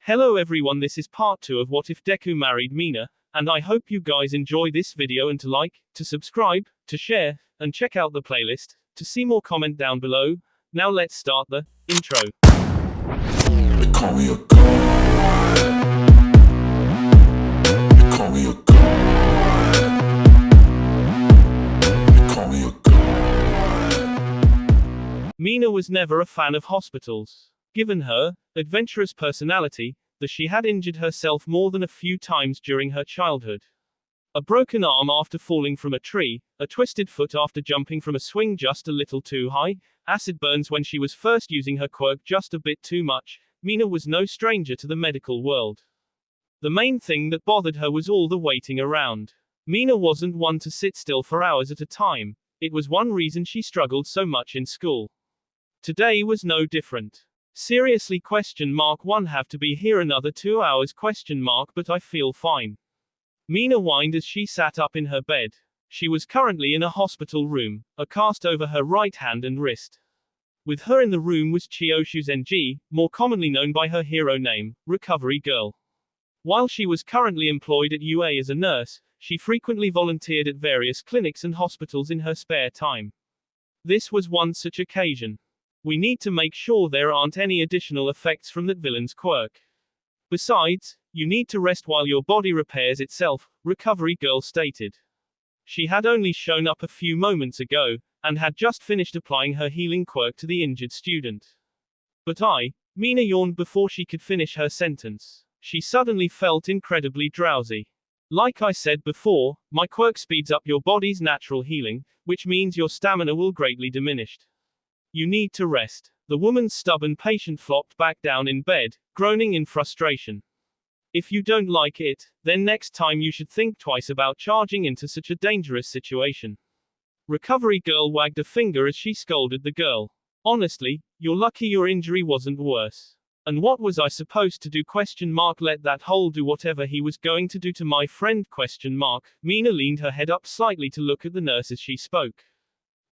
Hello everyone, this is part 2 of What If Deku Married Mina, and I hope you guys enjoy this video and to like, to subscribe, to share, and check out the playlist, to see more comment down below. Now let's start the intro. They call me a god. They call me a god. They call me a god. Mina was never a fan of hospitals. Given her adventurous personality, she had injured herself more than a few times during her childhood. A broken arm after falling from a tree, a twisted foot after jumping from a swing just a little too high, acid burns when she was first using her quirk just a bit too much. Mina was no stranger to the medical world. The main thing that bothered her was all the waiting around. Mina wasn't one to sit still for hours at a time. It was one reason she struggled so much in school. Today was no different. Seriously one have to be here another 2 hours but I feel fine. Mina whined as she sat up in her bed. She was currently in a hospital room, a cast over her right hand and wrist. With her in the room was Chioshu Zenji, more commonly known by her hero name, Recovery Girl. While she was currently employed at UA as a nurse, she frequently volunteered at various clinics and hospitals in her spare time. This was one such occasion. We need to make sure there aren't any additional effects from that villain's quirk. Besides, you need to rest while your body repairs itself, Recovery Girl stated. She had only shown up a few moments ago, and had just finished applying her healing quirk to the injured student. But Mina yawned before she could finish her sentence. She suddenly felt incredibly drowsy. Like I said before, my quirk speeds up your body's natural healing, which means your stamina will greatly diminish. You need to rest. The woman's stubborn patient flopped back down in bed, groaning in frustration. If you don't like it, then next time you should think twice about charging into such a dangerous situation. Recovery Girl wagged a finger as she scolded the girl. Honestly, you're lucky your injury wasn't worse. And what was I supposed to do? Let that hole do whatever he was going to do to my friend? Mina leaned her head up slightly to look at the nurse as she spoke.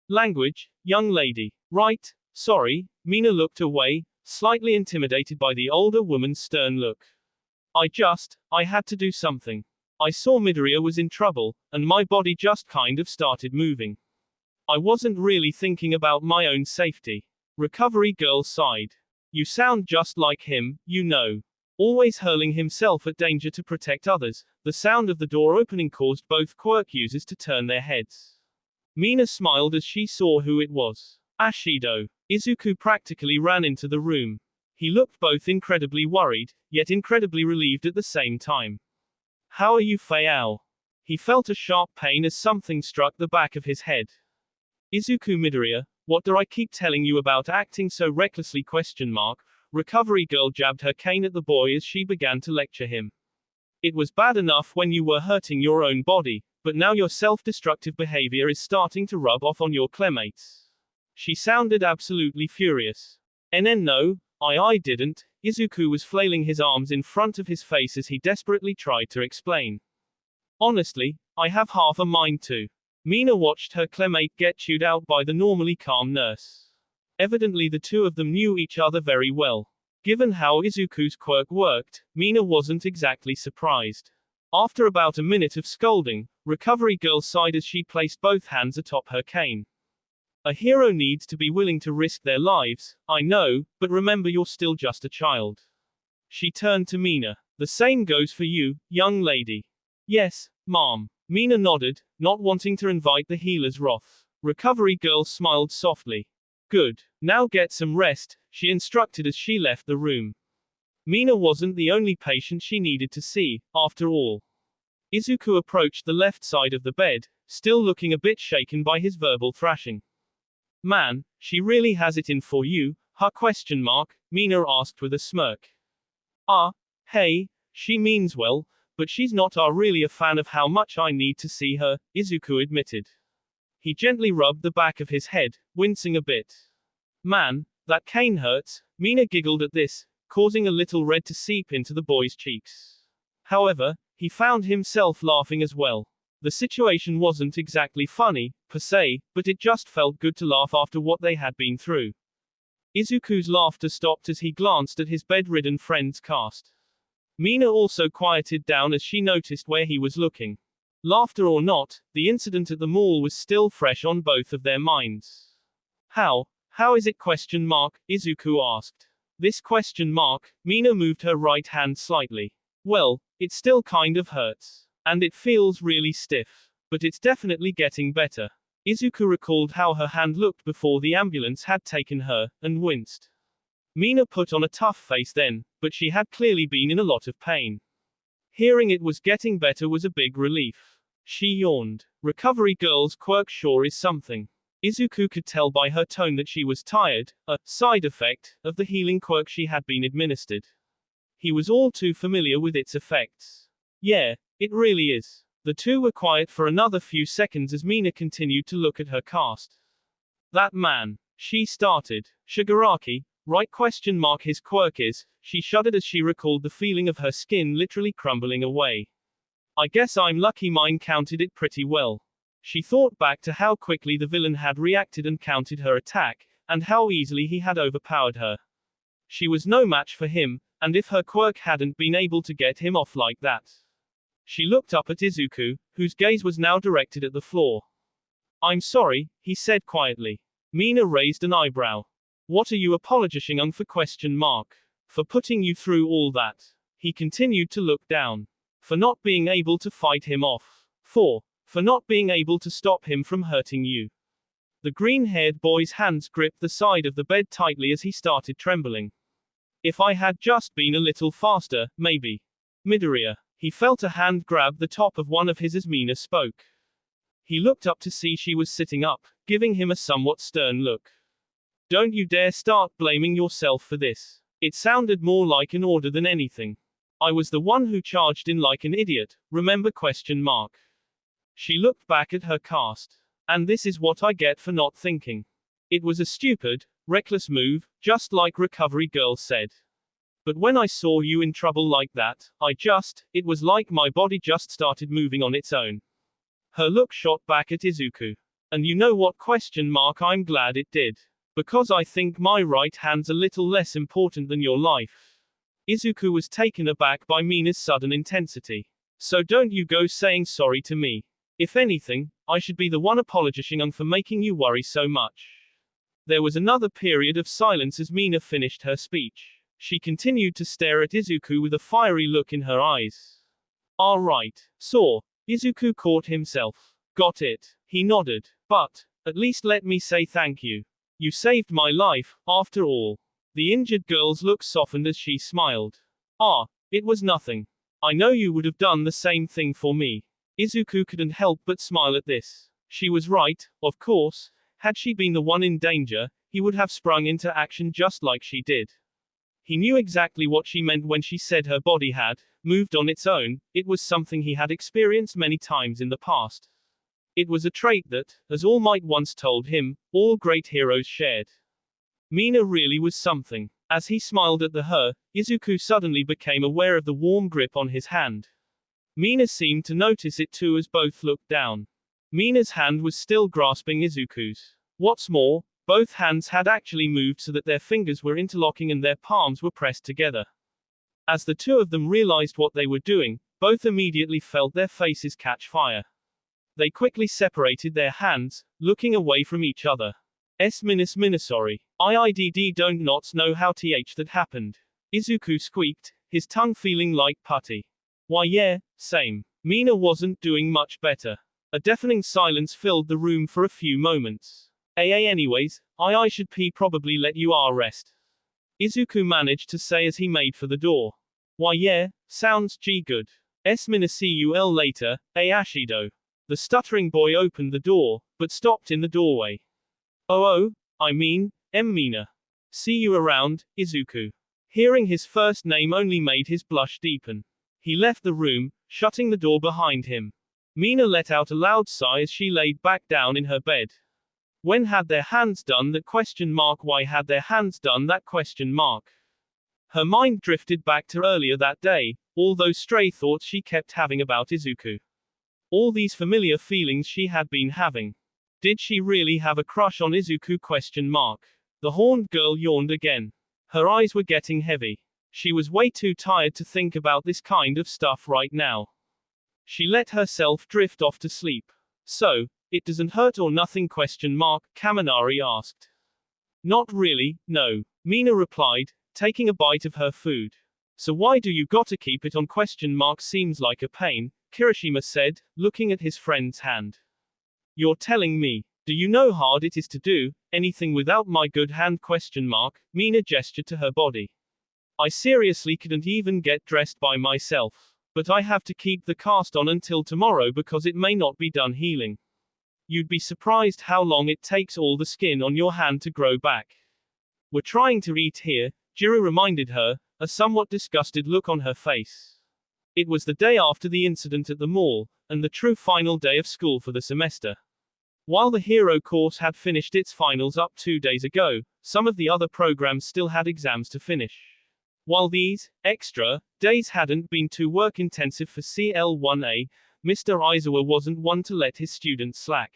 Language, young lady. Right, sorry. Mina looked away, slightly intimidated by the older woman's stern look. I had to do something. I saw Midoriya was in trouble, and my body just kind of started moving. I wasn't really thinking about my own safety. Recovery Girl sighed. You sound just like him, you know. Always hurling himself at danger to protect others. The sound of the door opening caused both quirk users to turn their heads. Mina smiled as she saw who it was. Ashido. Izuku practically ran into the room. He looked both incredibly worried, yet incredibly relieved at the same time. How are you, Fayao? He felt a sharp pain as something struck the back of his head. Izuku Midoriya, what do I keep telling you about acting so recklessly? Recovery Girl jabbed her cane at the boy as she began to lecture him. It was bad enough when you were hurting your own body, but now your self-destructive behavior is starting to rub off on your classmates. She sounded absolutely furious. No, I didn't. Izuku was flailing his arms in front of his face as he desperately tried to explain. Honestly, I have half a mind to. Mina watched her classmate get chewed out by the normally calm nurse. Evidently the two of them knew each other very well. Given how Izuku's quirk worked, Mina wasn't exactly surprised. After about a minute of scolding, Recovery Girl sighed as she placed both hands atop her cane. A hero needs to be willing to risk their lives, I know, but remember you're still just a child. She turned to Mina. The same goes for you, young lady. Yes, ma'am. Mina nodded, not wanting to invite the healer's wrath. Recovery Girl smiled softly. Good. Now get some rest, she instructed as she left the room. Mina wasn't the only patient she needed to see, after all. Izuku approached the left side of the bed, still looking a bit shaken by his verbal thrashing. Man, she really has it in for you, huh? Mina asked with a smirk. Hey, she means well, but she's not really a fan of how much I need to see her, Izuku admitted. He gently rubbed the back of his head, wincing a bit. Man, that cane hurts. Mina giggled at this, causing a little red to seep into the boy's cheeks. However, he found himself laughing as well. The situation wasn't exactly funny, per se, but it just felt good to laugh after what they had been through. Izuku's laughter stopped as he glanced at his bedridden friend's cast. Mina also quieted down as she noticed where he was looking. Laughter or not, the incident at the mall was still fresh on both of their minds. How is it ? Izuku asked. This ? Mina moved her right hand slightly. Well, it still kind of hurts. And it feels really stiff. But it's definitely getting better. Izuku recalled how her hand looked before the ambulance had taken her, and winced. Mina put on a tough face then, but she had clearly been in a lot of pain. Hearing it was getting better was a big relief. She yawned. Recovery girl's quirk sure is something. Izuku could tell by her tone that she was tired, a side effect of the healing quirk she had been administered. He was all too familiar with its effects. Yeah, it really is. The two were quiet for another few seconds as Mina continued to look at her cast. That man. She started. Shigaraki, right ? His quirk is. She shuddered as she recalled the feeling of her skin literally crumbling away. I guess I'm lucky mine counted it pretty well. She thought back to how quickly the villain had reacted and countered her attack, and how easily he had overpowered her. She was no match for him, and if her quirk hadn't been able to get him off like that. She looked up at Izuku, whose gaze was now directed at the floor. I'm sorry, he said quietly. Mina raised an eyebrow. What are you apologizing for ? For putting you through all that. He continued to look down. For not being able to fight him off. For not being able to stop him from hurting you. The green-haired boy's hands gripped the side of the bed tightly as he started trembling. If I had just been a little faster, maybe. Midoriya. He felt a hand grab the top of one of his as Mina spoke. He looked up to see she was sitting up, giving him a somewhat stern look. Don't you dare start blaming yourself for this. It sounded more like an order than anything. I was the one who charged in like an idiot, remember ? She looked back at her cast. And this is what I get for not thinking. It was a stupid, reckless move, just like Recovery Girl said. But when I saw you in trouble like that, it was like my body just started moving on its own. Her look shot back at Izuku. And you know what ? I'm glad it did. Because I think my right hand's a little less important than your life. Izuku was taken aback by Mina's sudden intensity. So don't you go saying sorry to me. If anything, I should be the one apologizing for making you worry so much. There was another period of silence as Mina finished her speech. She continued to stare at Izuku with a fiery look in her eyes. All right. So, Izuku caught himself. Got it. He nodded. But, at least let me say thank you. You saved my life, after all. The injured girl's look softened as she smiled. Ah, it was nothing. I know you would have done the same thing for me. Izuku couldn't help but smile at this. She was right, of course. Had she been the one in danger, he would have sprung into action just like she did. He knew exactly what she meant when she said her body had moved on its own. It was something he had experienced many times in the past. It was a trait that, as All Might once told him, all great heroes shared. Mina really was something. As he smiled at her, Izuku suddenly became aware of the warm grip on his hand. Mina seemed to notice it too as both looked down. Mina's hand was still grasping Izuku's. What's more, both hands had actually moved so that their fingers were interlocking and their palms were pressed together. As the two of them realized what they were doing, both immediately felt their faces catch fire. They quickly separated their hands, looking away from each other. Sorry. I don't not know how that happened. Izuku squeaked, his tongue feeling like putty. Why yeah, same. Mina wasn't doing much better. A deafening silence filled the room for a few moments. Anyways, I should probably let you rest. Izuku managed to say as he made for the door. Why yeah, sounds good. Mina see you later, Ashido. The stuttering boy opened the door, but stopped in the doorway. Mina. See you around, Izuku. Hearing his first name only made his blush deepen. He left the room, shutting the door behind him. Mina let out a loud sigh as she laid back down in her bed. When had their hands done that ? Why had their hands done that ? Her mind drifted back to earlier that day, all those stray thoughts she kept having about Izuku. All these familiar feelings she had been having. Did she really have a crush on Izuku ? The horned girl yawned again. Her eyes were getting heavy. She was way too tired to think about this kind of stuff right now. She let herself drift off to sleep. So, it doesn't hurt or nothing? Kaminari asked. Not really, no, Mina replied, taking a bite of her food. So why do you gotta keep it on? Seems like a pain, Kirishima said, looking at his friend's hand. You're telling me. Do you know how hard it is to do anything without my good hand? Mina gestured to her body. I seriously couldn't even get dressed by myself. But I have to keep the cast on until tomorrow because it may not be done healing. You'd be surprised how long it takes all the skin on your hand to grow back. We're trying to eat here, Jiro reminded her, a somewhat disgusted look on her face. It was the day after the incident at the mall, and the true final day of school for the semester. While the hero course had finished its finals up 2 days ago, some of the other programs still had exams to finish. While these extra days hadn't been too work-intensive for CL1A, Mr. Izuku wasn't one to let his students slack.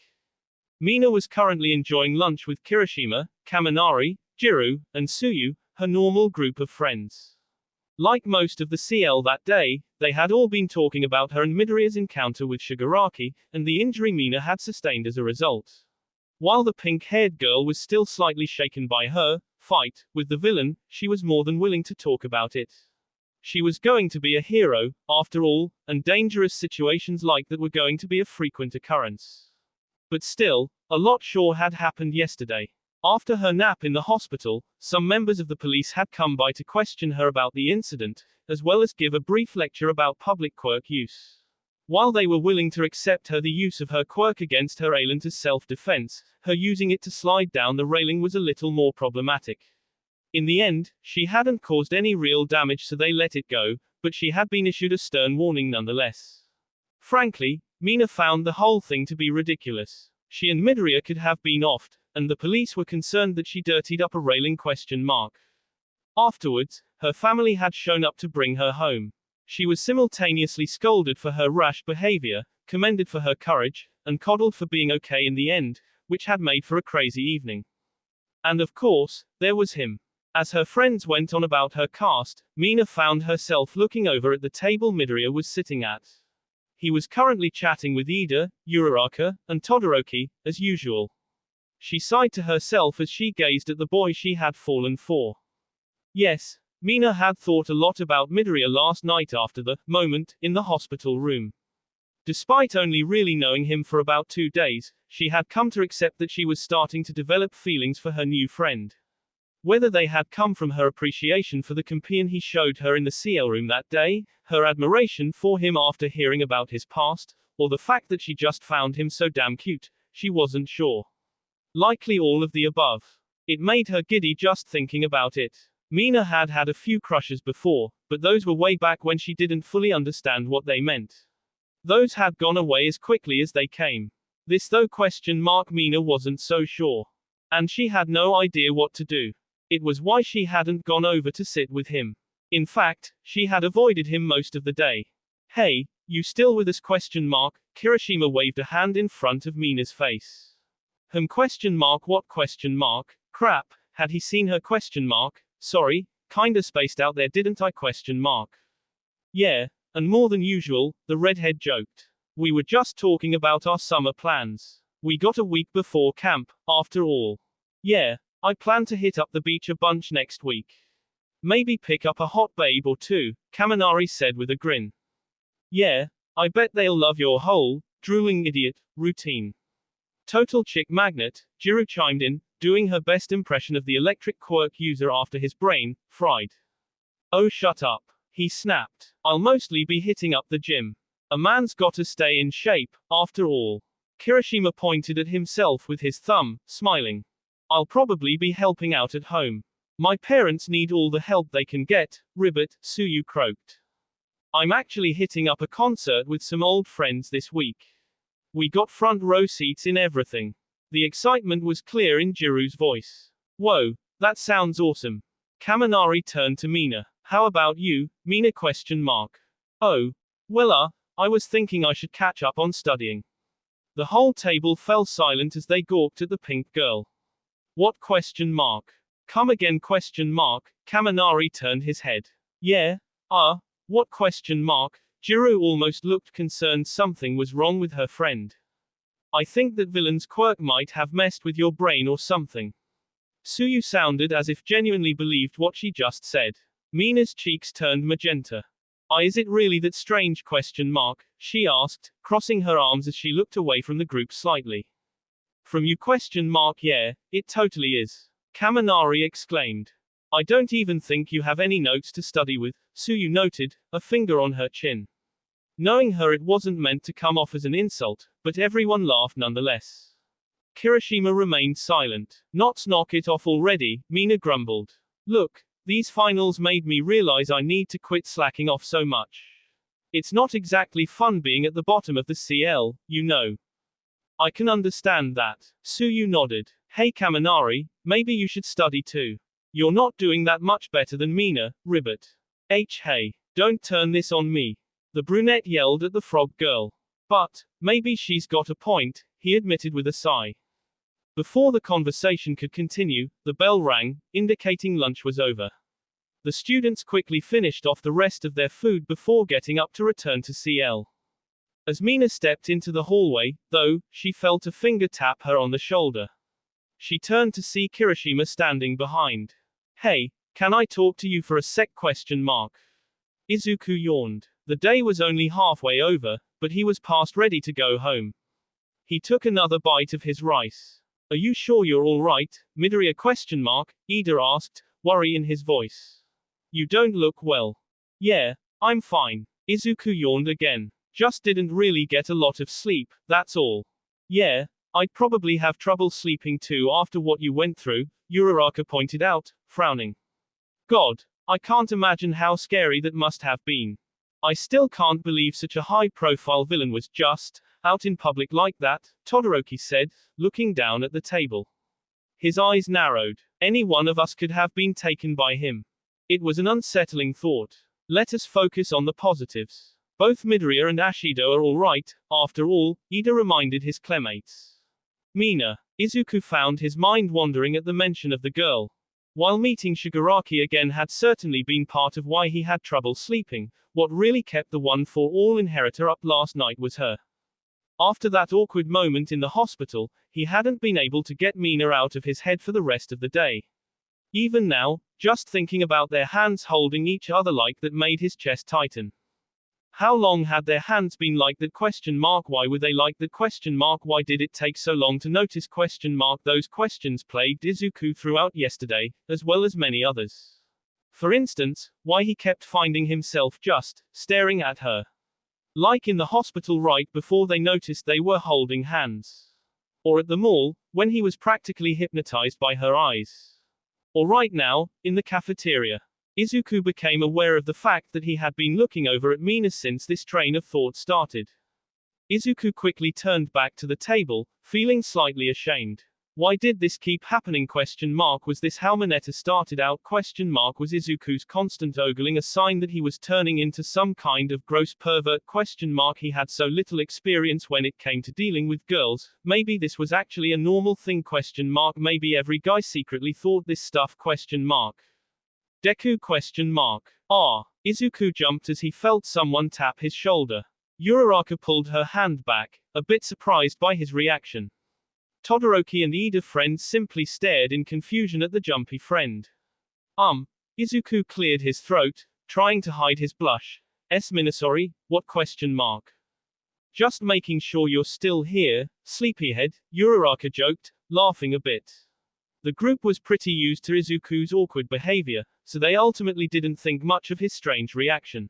Mina was currently enjoying lunch with Kirishima, Kaminari, Jiro, and Tsuyu, her normal group of friends. Like most of the CL that day, they had all been talking about her and Midoriya's encounter with Shigaraki, and the injury Mina had sustained as a result. While the pink-haired girl was still slightly shaken by her fight with the villain, she was more than willing to talk about it. She was going to be a hero, after all, and dangerous situations like that were going to be a frequent occurrence. But still, a lot sure had happened yesterday. After her nap in the hospital, some members of the police had come by to question her about the incident, as well as give a brief lecture about public quirk use. While they were willing to accept the use of her quirk against her ailment as self-defense, her using it to slide down the railing was a little more problematic. In the end, she hadn't caused any real damage, so they let it go, but she had been issued a stern warning nonetheless. Frankly, Mina found the whole thing to be ridiculous. She and Midoriya could have been offed, and the police were concerned that she dirtied up a railing? Afterwards, her family had shown up to bring her home. She was simultaneously scolded for her rash behavior, commended for her courage, and coddled for being okay in the end, which had made for a crazy evening. And of course, there was him. As her friends went on about her cast, Mina found herself looking over at the table Midoriya was sitting at. He was currently chatting with Ida, Uraraka, and Todoroki, as usual. She sighed to herself as she gazed at the boy she had fallen for. Yes, Mina had thought a lot about Midoriya last night after the moment in the hospital room. Despite only really knowing him for about 2 days, she had come to accept that she was starting to develop feelings for her new friend. Whether they had come from her appreciation for the companion he showed her in the CL room that day, her admiration for him after hearing about his past, or the fact that she just found him so damn cute, she wasn't sure. Likely all of the above. It made her giddy just thinking about it. Mina had had a few crushes before, but those were way back when she didn't fully understand what they meant. Those had gone away as quickly as they came. This though? Mina wasn't so sure. And she had no idea what to do. It was why she hadn't gone over to sit with him. In fact, she had avoided him most of the day. Hey, you still with us? Kirishima waved a hand in front of Mina's face. What? Crap, had he seen her? Sorry, kinda spaced out there, didn't I? Yeah, and more than usual, the redhead joked. We were just talking about our summer plans. We got a week before camp, after all. Yeah, I plan to hit up the beach a bunch next week. Maybe pick up a hot babe or two, Kaminari said with a grin. Yeah, I bet they'll love your whole, drooling idiot, routine. Total chick magnet, Jiro chimed in, doing her best impression of the electric quirk user after his brain fried. Oh, shut up, he snapped. I'll mostly be hitting up the gym. A man's gotta stay in shape, after all. Kirishima pointed at himself with his thumb, smiling. I'll probably be helping out at home. My parents need all the help they can get, Ribbit, Tsuyu croaked. I'm actually hitting up a concert with some old friends this week. We got front row seats in everything. The excitement was clear in Jiro's voice. Whoa, that sounds awesome. Kaminari turned to Mina. How about you, Mina? Oh, well, I was thinking I should catch up on studying. The whole table fell silent as they gawked at the pink girl. What? Come again? Kaminari turned his head. Yeah? What question mark? Jiro almost looked concerned something was wrong with her friend. I think that villain's quirk might have messed with your brain or something. Suyu sounded as if genuinely believed what she just said. Mina's cheeks turned magenta. Is it really that strange question mark? She asked, crossing her arms as she looked away from the group slightly. From you question mark? Yeah, it totally is. Kaminari exclaimed. I don't even think you have any notes to study with, Suyu noted, a finger on her chin. Knowing her, it wasn't meant to come off as an insult, but everyone laughed nonetheless. Kirishima remained silent. Not knock it off already, Mina grumbled. Look, these finals made me realize I need to quit slacking off so much. It's not exactly fun being at the bottom of the CL, you know. I can understand that. Suyu nodded. Hey Kaminari, maybe you should study too. You're not doing that much better than Mina, ribbit. Hey, don't turn this on me. The brunette yelled at the frog girl. But, maybe she's got a point, he admitted with a sigh. Before the conversation could continue, the bell rang, indicating lunch was over. The students quickly finished off the rest of their food before getting up to return to CL. As Mina stepped into the hallway, though, she felt a finger tap her on the shoulder. She turned to see Kirishima standing behind. Hey, can I talk to you for a sec question mark? Izuku yawned. The day was only halfway over, but he was past ready to go home. He took another bite of his rice. Are you sure you're alright, Midoriya question mark? Ida asked, worry in his voice. You don't look well. Yeah, I'm fine. Izuku yawned again. Just didn't really get a lot of sleep, that's all. Yeah, I'd probably have trouble sleeping too after what you went through, Uraraka pointed out, frowning. God, I can't imagine how scary that must have been. I still can't believe such a high-profile villain was just out in public like that, Todoroki said, looking down at the table. His eyes narrowed. Any one of us could have been taken by him. It was an unsettling thought. Let us focus on the positives. Both Midoriya and Ashido are alright, after all, Ida reminded his clemates. Mina. Izuku found his mind wandering at the mention of the girl. While meeting Shigaraki again had certainly been part of why he had trouble sleeping, what really kept the one-for-all inheritor up last night was her. After that awkward moment in the hospital, he hadn't been able to get Mina out of his head for the rest of the day. Even now, just thinking about their hands holding each other like that made his chest tighten. How long had their hands been like that question mark? Why were they like that question mark? Why did it take so long to notice question mark? Those questions plagued Izuku throughout yesterday, as well as many others. For instance, why he kept finding himself just staring at her. Like in the hospital right before they noticed they were holding hands. Or at the mall, when he was practically hypnotized by her eyes. Or right now, in the cafeteria. Izuku became aware of the fact that he had been looking over at Mina since this train of thought started. Izuku quickly turned back to the table, feeling slightly ashamed. Why did this keep happening? Question mark. Was this how Mineta started out? Question mark. Was Izuku's constant ogling a sign that he was turning into some kind of gross pervert? Question mark. He had so little experience when it came to dealing with girls. Maybe this was actually a normal thing? Question mark. Maybe every guy secretly thought this stuff? Question mark. Deku question mark. Izuku jumped as he felt someone tap his shoulder. Uraraka pulled her hand back, a bit surprised by his reaction. Todoroki and Ida friends simply stared in confusion at the jumpy friend. Izuku cleared his throat, trying to hide his blush. Minasori, what question mark? Just making sure you're still here, sleepyhead, Uraraka joked, laughing a bit. The group was pretty used to Izuku's awkward behavior, so they ultimately didn't think much of his strange reaction.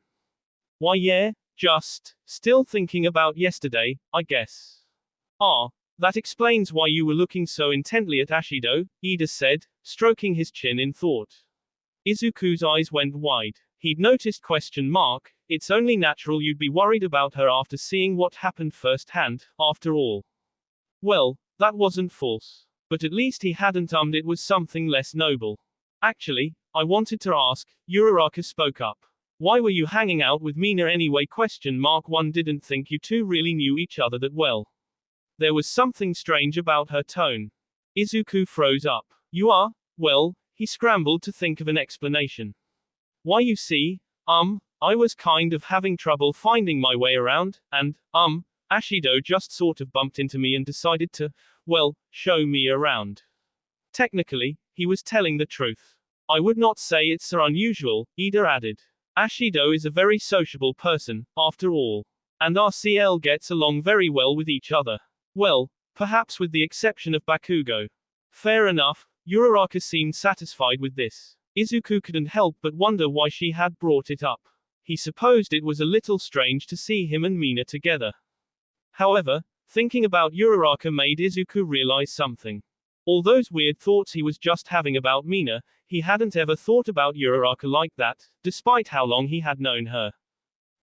Why yeah, just still thinking about yesterday, I guess. That explains why you were looking so intently at Ashido, Ida said, stroking his chin in thought. Izuku's eyes went wide. He'd noticed question mark, it's only natural you'd be worried about her after seeing what happened firsthand, after all. Well, that wasn't false. But at least he hadn't it was something less noble. Actually, I wanted to ask, Uraraka spoke up. Why were you hanging out with Mina anyway? Question mark. One didn't think you two really knew each other that well. There was something strange about her tone. Izuku froze up. You are? Well, he scrambled to think of an explanation. Why you see, I was kind of having trouble finding my way around, and, Ashido just sort of bumped into me and decided to, well, show me around. Technically, he was telling the truth. I would not say it's so unusual, Ida added. Ashido is a very sociable person, after all. And our CL gets along very well with each other. Well, perhaps with the exception of Bakugo. Fair enough, Uraraka seemed satisfied with this. Izuku couldn't help but wonder why she had brought it up. He supposed it was a little strange to see him and Mina together. However, thinking about Uraraka made Izuku realize something. All those weird thoughts he was just having about Mina, he hadn't ever thought about Uraraka like that, despite how long he had known her.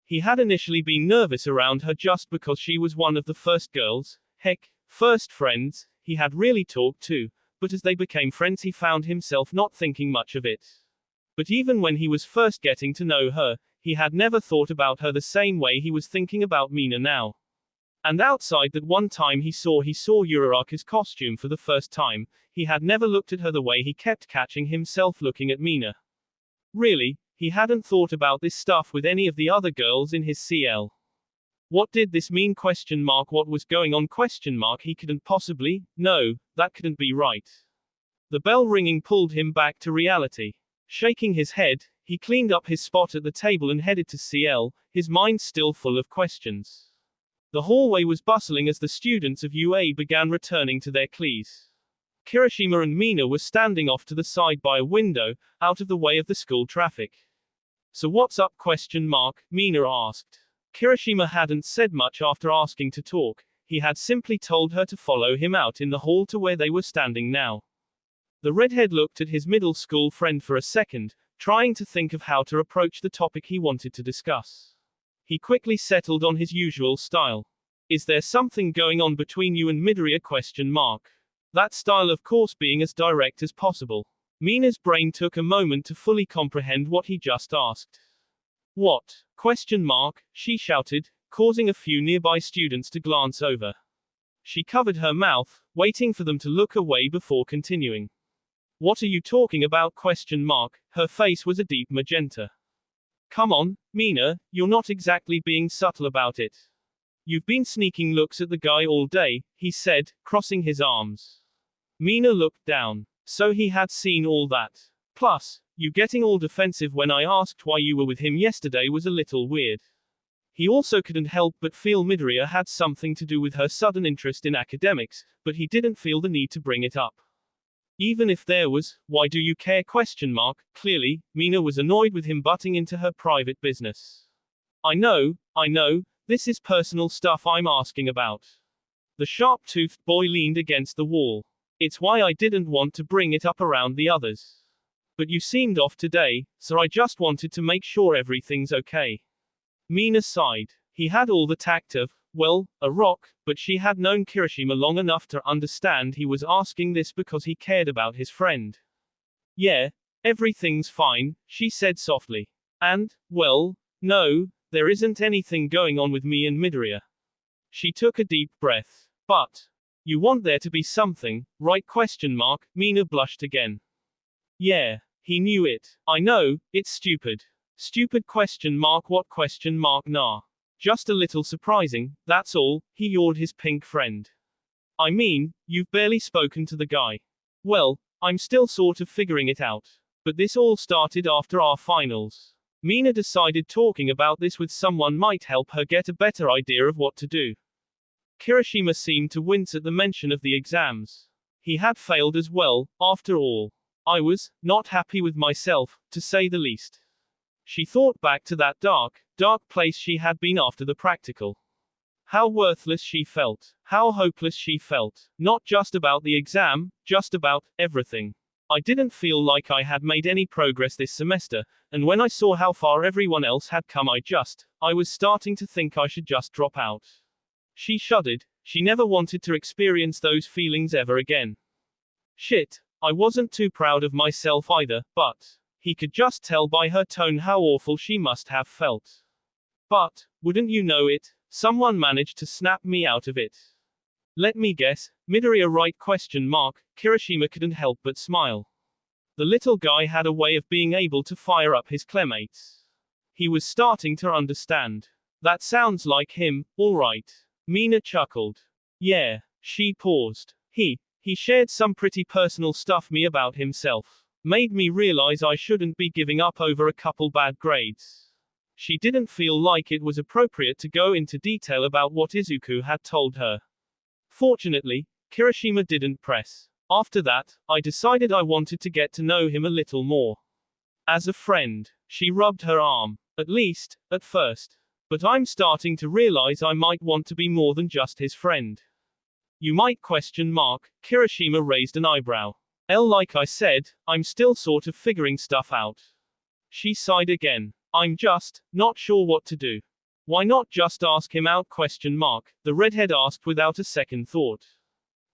He had initially been nervous around her just because she was one of the first girls, heck, first friends, he had really talked to, but as they became friends he found himself not thinking much of it. But even when he was first getting to know her, he had never thought about her the same way he was thinking about Mina now. And outside that one time he saw Uraraka's costume for the first time, he had never looked at her the way he kept catching himself looking at Mina. Really, he hadn't thought about this stuff with any of the other girls in his CL. What did this mean? What was going on? He couldn't possibly, no, that couldn't be right. The bell ringing pulled him back to reality. Shaking his head, he cleaned up his spot at the table and headed to CL, his mind still full of questions. The hallway was bustling as the students of UA began returning to their classes. Kirishima and Mina were standing off to the side by a window, out of the way of the school traffic. So what's up? Mina asked. Kirishima hadn't said much after asking to talk, he had simply told her to follow him out in the hall to where they were standing now. The redhead looked at his middle school friend for a second, trying to think of how to approach the topic he wanted to discuss. He quickly settled on his usual style. Is there something going on between you and Midoriya? That style of course being as direct as possible. Mina's brain took a moment to fully comprehend what he just asked. What? She shouted, causing a few nearby students to glance over. She covered her mouth, waiting for them to look away before continuing. What are you talking about? Her face was a deep magenta. Come on, Mina, you're not exactly being subtle about it. You've been sneaking looks at the guy all day, he said, crossing his arms. Mina looked down. So he had seen all that. Plus, you getting all defensive when I asked why you were with him yesterday was a little weird. He also couldn't help but feel Midoriya had something to do with her sudden interest in academics, but he didn't feel the need to bring it up. Even if there was, why do you care? Clearly, Mina was annoyed with him butting into her private business. I know, this is personal stuff I'm asking about. The sharp-toothed boy leaned against the wall. It's why I didn't want to bring it up around the others. But you seemed off today, so I just wanted to make sure everything's okay. Mina sighed. He had all the tact of, well, a rock, but she had known Kirishima long enough to understand he was asking this because he cared about his friend. Yeah, everything's fine, she said softly. And, well, no, there isn't anything going on with me and Midoriya. She took a deep breath. But, you want there to be something, right? Mina blushed again. Yeah, he knew it. I know, it's stupid. Stupid? What? Nah. Just a little surprising, that's all, he yawned his pink friend. I mean, you've barely spoken to the guy. Well, I'm still sort of figuring it out. But this all started after our finals. Mina decided talking about this with someone might help her get a better idea of what to do. Kirishima seemed to wince at the mention of the exams. He had failed as well, after all. I was not happy with myself, to say the least. She thought back to that dark place she had been after the practical. How worthless she felt. How hopeless she felt. Not just about the exam, just about everything. I didn't feel like I had made any progress this semester, and when I saw how far everyone else had come I was starting to think I should just drop out. She shuddered. She never wanted to experience those feelings ever again. Shit, I wasn't too proud of myself either, but he could just tell by her tone how awful she must have felt. But, wouldn't you know it, someone managed to snap me out of it. Let me guess, Midoriya, right? Kirishima couldn't help but smile. The little guy had a way of being able to fire up his classmates. He was starting to understand. That sounds like him, alright. Mina chuckled. Yeah. She paused. He shared some pretty personal stuff me about himself. Made me realize I shouldn't be giving up over a couple bad grades. She didn't feel like it was appropriate to go into detail about what Izuku had told her. Fortunately, Kirishima didn't press. After that, I decided I wanted to get to know him a little more. As a friend. She rubbed her arm. At least, at first. But I'm starting to realize I might want to be more than just his friend. You might ? Kirishima raised an eyebrow. Like I said, I'm still sort of figuring stuff out. She sighed again. I'm just not sure what to do. Why not just ask him out ? The redhead asked without a second thought.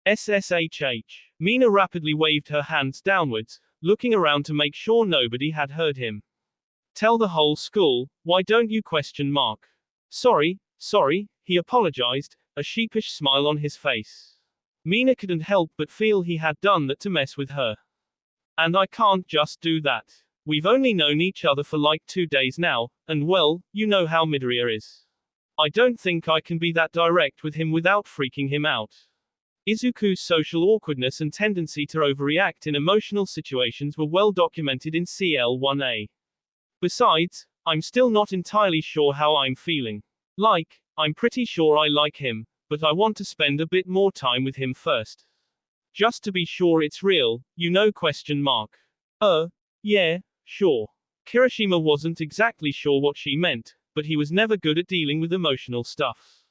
SSHH. Mina rapidly waved her hands downwards, looking around to make sure nobody had heard him. Tell the whole school, why don't you ? Sorry, he apologized, a sheepish smile on his face. Mina couldn't help but feel he had done that to mess with her. And I can't just do that. We've only known each other for like 2 days now, and well, you know how Midoriya is. I don't think I can be that direct with him without freaking him out. Izuku's social awkwardness and tendency to overreact in emotional situations were well documented in CL1A. Besides, I'm still not entirely sure how I'm feeling. I'm pretty sure I like him, but I want to spend a bit more time with him first. Just to be sure it's real, you know ? Yeah, sure. Kirishima wasn't exactly sure what she meant, but he was never good at dealing with emotional stuff.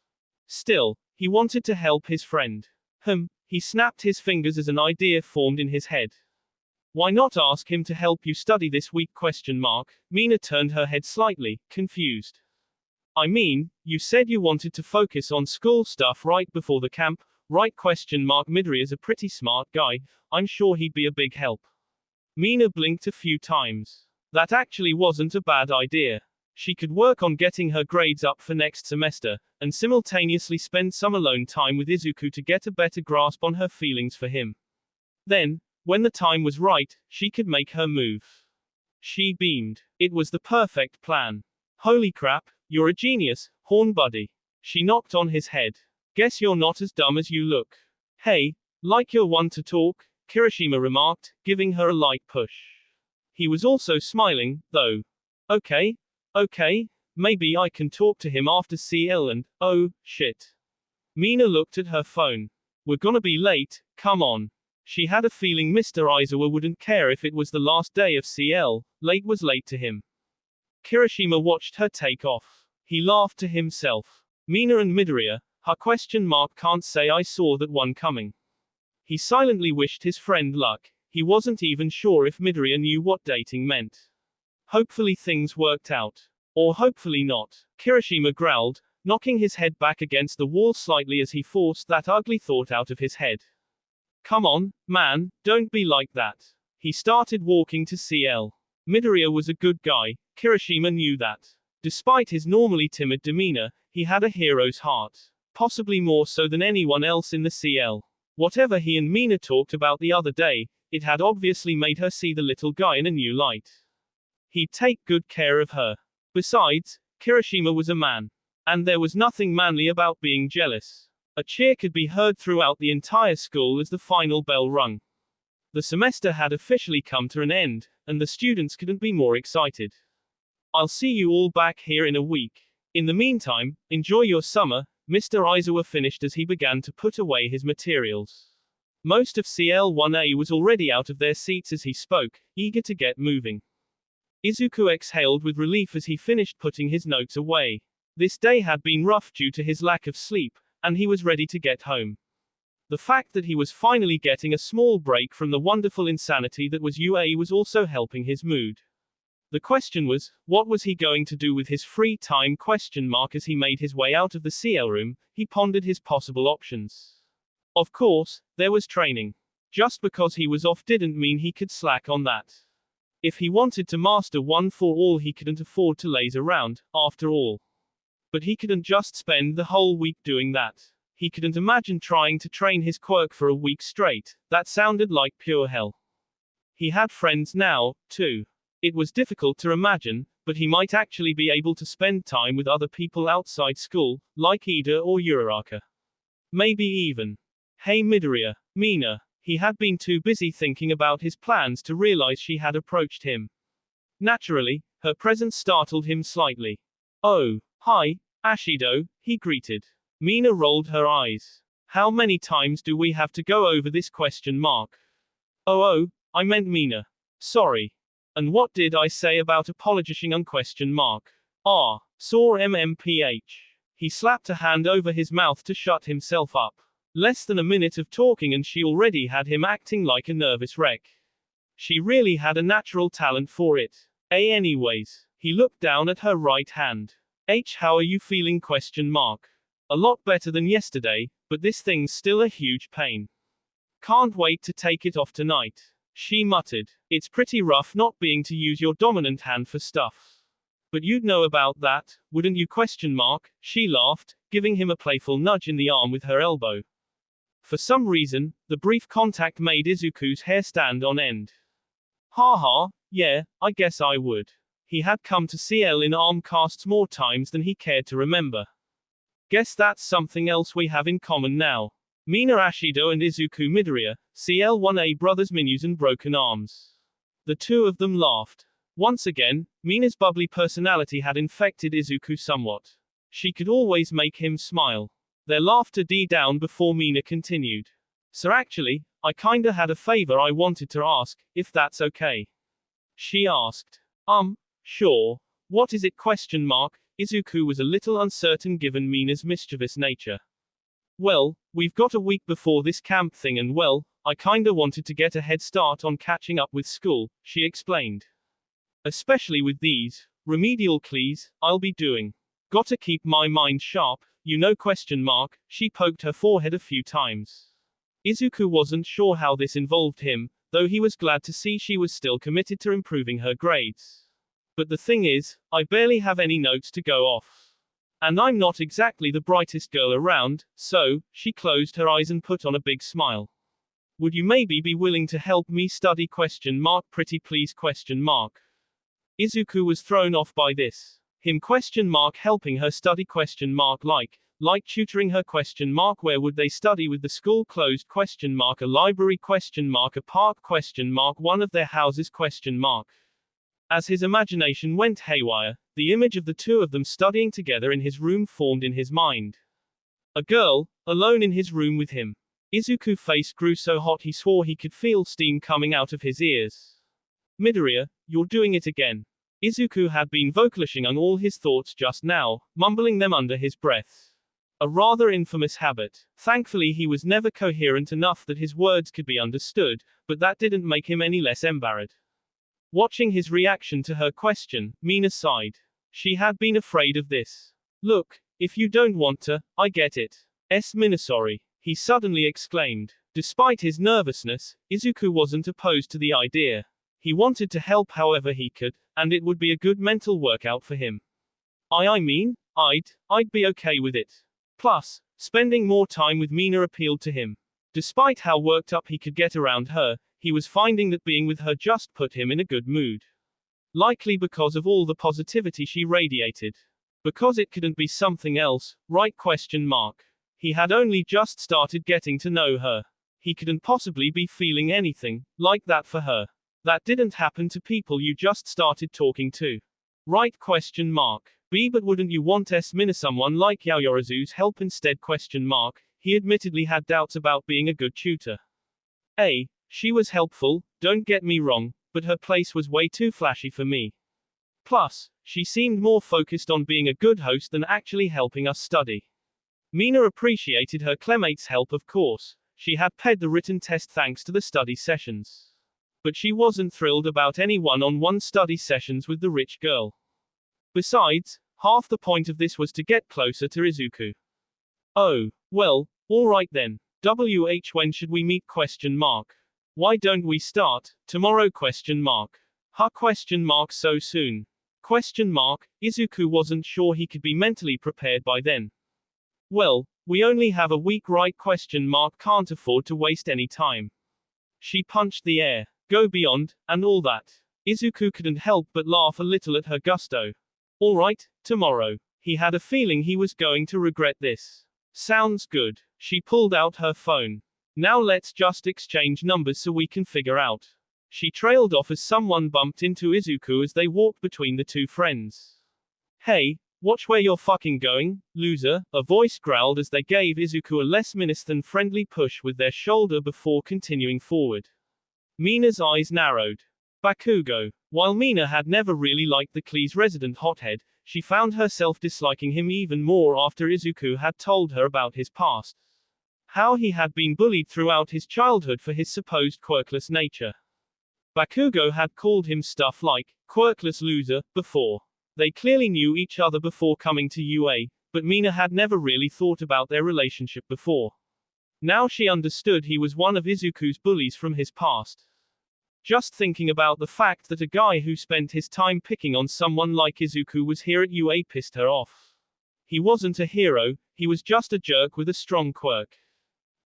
Still, he wanted to help his friend. He snapped his fingers as an idea formed in his head. Why not ask him to help you study this week ? Mina turned her head slightly, confused. I mean, you said you wanted to focus on school stuff right before the camp, right ? Midoriya's a pretty smart guy, I'm sure he'd be a big help. Mina blinked a few times. That actually wasn't a bad idea. She could work on getting her grades up for next semester, and simultaneously spend some alone time with Izuku to get a better grasp on her feelings for him. Then, when the time was right, she could make her move. She beamed. It was the perfect plan. Holy crap, you're a genius, Horn Buddy. She knocked on his head. Guess you're not as dumb as you look. Hey, like you're one to talk, Kirishima remarked, giving her a light push. He was also smiling, though. Okay, maybe I can talk to him after CL and, oh, shit. Mina looked at her phone. We're gonna be late, come on. She had a feeling Mr. Izuku wouldn't care if it was the last day of CL, late was late to him. Kirishima watched her take off. He laughed to himself. Mina and Midoriya, can't say I saw that one coming. He silently wished his friend luck. He wasn't even sure if Midoriya knew what dating meant. Hopefully things worked out. Or hopefully not. Kirishima growled, knocking his head back against the wall slightly as he forced that ugly thought out of his head. Come on, man, don't be like that. He started walking to CL. Midoriya was a good guy, Kirishima knew that. Despite his normally timid demeanor, he had a hero's heart. Possibly more so than anyone else in the CL. Whatever he and Mina talked about the other day, it had obviously made her see the little guy in a new light. He'd take good care of her. Besides, Kirishima was a man. And there was nothing manly about being jealous. A cheer could be heard throughout the entire school as the final bell rung. The semester had officially come to an end, and the students couldn't be more excited. I'll see you all back here in a week. In the meantime, enjoy your summer, Mr. Izuku finished as he began to put away his materials. Most of CL1A was already out of their seats as he spoke, eager to get moving. Izuku exhaled with relief as he finished putting his notes away. This day had been rough due to his lack of sleep, and he was ready to get home. The fact that he was finally getting a small break from the wonderful insanity that was UA was also helping his mood. The question was, what was he going to do with his free time ? As he made his way out of the CL room, he pondered his possible options. Of course, there was training. Just because he was off didn't mean he could slack on that. If he wanted to master one for all, he couldn't afford to laze around, after all. But he couldn't just spend the whole week doing that. He couldn't imagine trying to train his quirk for a week straight. That sounded like pure hell. He had friends now, too. It was difficult to imagine, But he might actually be able to spend time with other people outside school, like Ida or Uraraka. Maybe even. Hey Midoriya, Mina. He had been too busy thinking about his plans to realize she had approached him. Naturally, her presence startled him slightly. Oh, hi, Ashido, he greeted. Mina rolled her eyes. How many times do we have to go over this question mark? Oh, I meant Mina. Sorry. And what did I say about apologizing on question mark? Ah, saw MMPH. He slapped a hand over his mouth to shut himself up. Less than a minute of talking and she already had him acting like a nervous wreck. She really had a natural talent for it. Anyways, he looked down at her right hand. How are you feeling question mark? A lot better than yesterday, but this thing's still a huge pain. Can't wait to take it off tonight. She muttered. It's pretty rough not being to use your dominant hand for stuff. But you'd know about that, wouldn't you question mark? She laughed, giving him a playful nudge in the arm with her elbow. For some reason, the brief contact made Izuku's hair stand on end. Haha, yeah, I guess I would. He had come to CL in arm casts more times than he cared to remember. Guess that's something else we have in common now. Mina Ashido and Izuku Midoriya, CL1A brothers Minus and broken arms. The two of them laughed. Once again, Mina's bubbly personality had infected Izuku somewhat. She could always make him smile. Their laughter died down before Mina continued. So actually, I kinda had a favor I wanted to ask, if that's okay. She asked. Sure. What is it question mark? Izuku was a little uncertain given Mina's mischievous nature. Well, we've got a week before this camp thing and well, I kinda wanted to get a head start on catching up with school, she explained. Especially with these remedial clees I'll be doing. Gotta keep my mind sharp, you know question mark, she poked her forehead a few times. Izuku wasn't sure how this involved him, though he was glad to see she was still committed to improving her grades. But the thing is, I barely have any notes to go off. And I'm not exactly the brightest girl around, so, she closed her eyes and put on a big smile. Would you maybe be willing to help me study question mark pretty please question mark? Izuku was thrown off by this. Him question mark helping her study question mark like tutoring her question mark where would they study with the school closed question mark a library question mark a park question mark one of their houses question mark. As his imagination went haywire, the image of the two of them studying together in his room formed in his mind. A girl, alone in his room with him. Izuku's face grew so hot he swore he could feel steam coming out of his ears. Midoriya, you're doing it again. Izuku had been vocalizing on all his thoughts just now, mumbling them under his breath. A rather infamous habit. Thankfully he was never coherent enough that his words could be understood, but that didn't make him any less embarrassed. Watching his reaction to her question, Mina sighed. She had been afraid of this. Look, if you don't want to, I get it. Mina sorry, he suddenly exclaimed. Despite his nervousness, Izuku wasn't opposed to the idea. He wanted to help however he could, and it would be a good mental workout for him. I'd be okay with it. Plus, spending more time with Mina appealed to him. Despite how worked up he could get around her, he was finding that being with her just put him in a good mood. Likely because of all the positivity she radiated. Because it couldn't be something else, right question mark. He had only just started getting to know her. He couldn't possibly be feeling anything like that for her. That didn't happen to people you just started talking to. Right question mark. But wouldn't you want Mina someone like Yaoyorozu's help instead question mark. He admittedly had doubts about being a good tutor. She was helpful, don't get me wrong, but her place was way too flashy for me. Plus, she seemed more focused on being a good host than actually helping us study. Mina appreciated her classmate's help of course. She had paid the written test thanks to the study sessions. But she wasn't thrilled about any one-on-one study sessions with the rich girl. Besides, half the point of this was to get closer to Izuku. Oh, well, alright then. When should we meet question mark? Why don't we start tomorrow question mark? Question mark so soon? Question mark. Izuku wasn't sure he could be mentally prepared by then. Well, we only have a week right question mark can't afford to waste any time. She punched the air. Go beyond, and all that. Izuku couldn't help but laugh a little at her gusto. Alright, tomorrow. He had a feeling he was going to regret this. Sounds good. She pulled out her phone. Now let's just exchange numbers so we can figure out. She trailed off as someone bumped into Izuku as they walked between the two friends. Hey, watch where you're fucking going, loser, a voice growled as they gave Izuku a less menacing than friendly push with their shoulder before continuing forward. Mina's eyes narrowed. Bakugo. While Mina had never really liked the Klee's resident hothead, she found herself disliking him even more after Izuku had told her about his past. How he had been bullied throughout his childhood for his supposed quirkless nature. Bakugo had called him stuff like, quirkless loser, before. They clearly knew each other before coming to UA, but Mina had never really thought about their relationship before. Now she understood he was one of Izuku's bullies from his past. Just thinking about the fact that a guy who spent his time picking on someone like Izuku was here at UA pissed her off. He wasn't a hero, he was just a jerk with a strong quirk.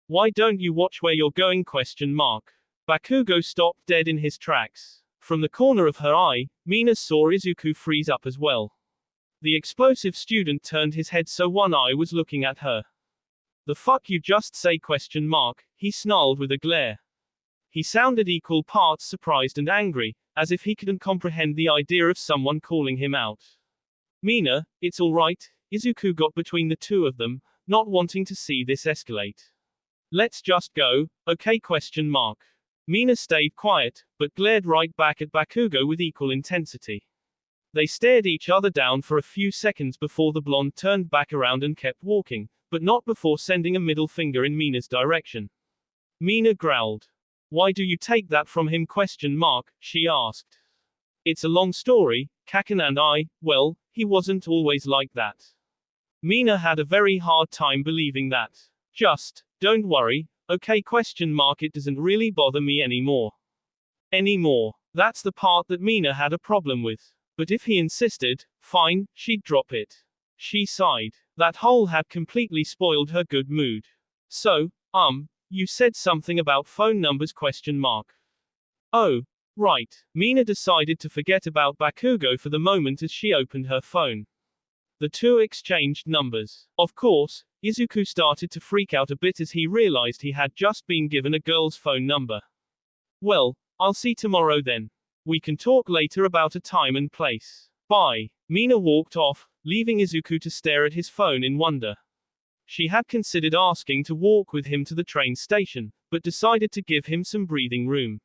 Why don't you watch where you're going? Bakugo stopped dead in his tracks. From the corner of her eye, Mina saw Izuku freeze up as well. The explosive student turned his head so one eye was looking at her. The fuck you just say? He snarled with a glare. He sounded equal parts surprised and angry, as if he couldn't comprehend the idea of someone calling him out. Mina, it's alright, Izuku got between the two of them, not wanting to see this escalate. Let's just go, okay? Mina stayed quiet, but glared right back at Bakugo with equal intensity. They stared each other down for a few seconds before the blonde turned back around and kept walking, but not before sending a middle finger in Mina's direction. Mina growled. Why do you take that from him? She asked. It's a long story, Kaken and well, he wasn't always like that. Mina had a very hard time believing that. Just, don't worry, okay? It doesn't really bother me anymore. That's the part that Mina had a problem with. But if he insisted, fine, she'd drop it. She sighed. That hole had completely spoiled her good mood. So, you said something about phone numbers? Oh, right. Mina decided to forget about Bakugo for the moment as she opened her phone. The two exchanged numbers. Of course, Izuku started to freak out a bit as he realized he had just been given a girl's phone number. Well, I'll see tomorrow then. We can talk later about a time and place. Bye. Mina walked off, leaving Izuku to stare at his phone in wonder. She had considered asking to walk with him to the train station, but decided to give him some breathing room.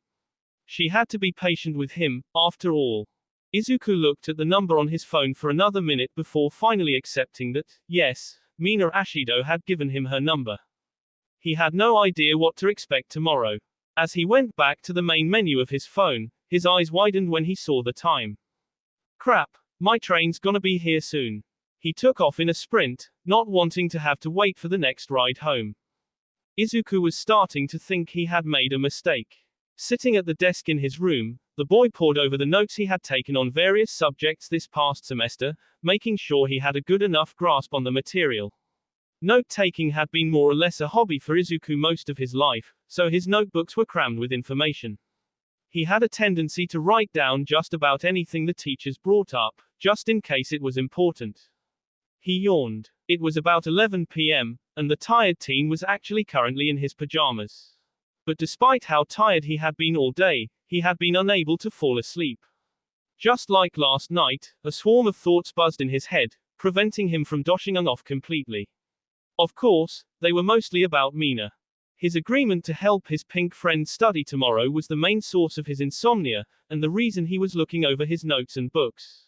She had to be patient with him, after all. Izuku looked at the number on his phone for another minute before finally accepting that, yes, Mina Ashido had given him her number. He had no idea what to expect tomorrow. As he went back to the main menu of his phone, his eyes widened when he saw the time. Crap, my train's gonna be here soon. He took off in a sprint, not wanting to have to wait for the next ride home. Izuku was starting to think he had made a mistake. Sitting at the desk in his room, the boy pored over the notes he had taken on various subjects this past semester, making sure he had a good enough grasp on the material. Note-taking had been more or less a hobby for Izuku most of his life, so his notebooks were crammed with information. He had a tendency to write down just about anything the teachers brought up, just in case it was important. He yawned. It was about 11 p.m., and the tired teen was actually currently in his pajamas. But despite how tired he had been all day, he had been unable to fall asleep. Just like last night, a swarm of thoughts buzzed in his head, preventing him from dozing off completely. Of course, they were mostly about Mina. His agreement to help his pink friend study tomorrow was the main source of his insomnia, and the reason he was looking over his notes and books.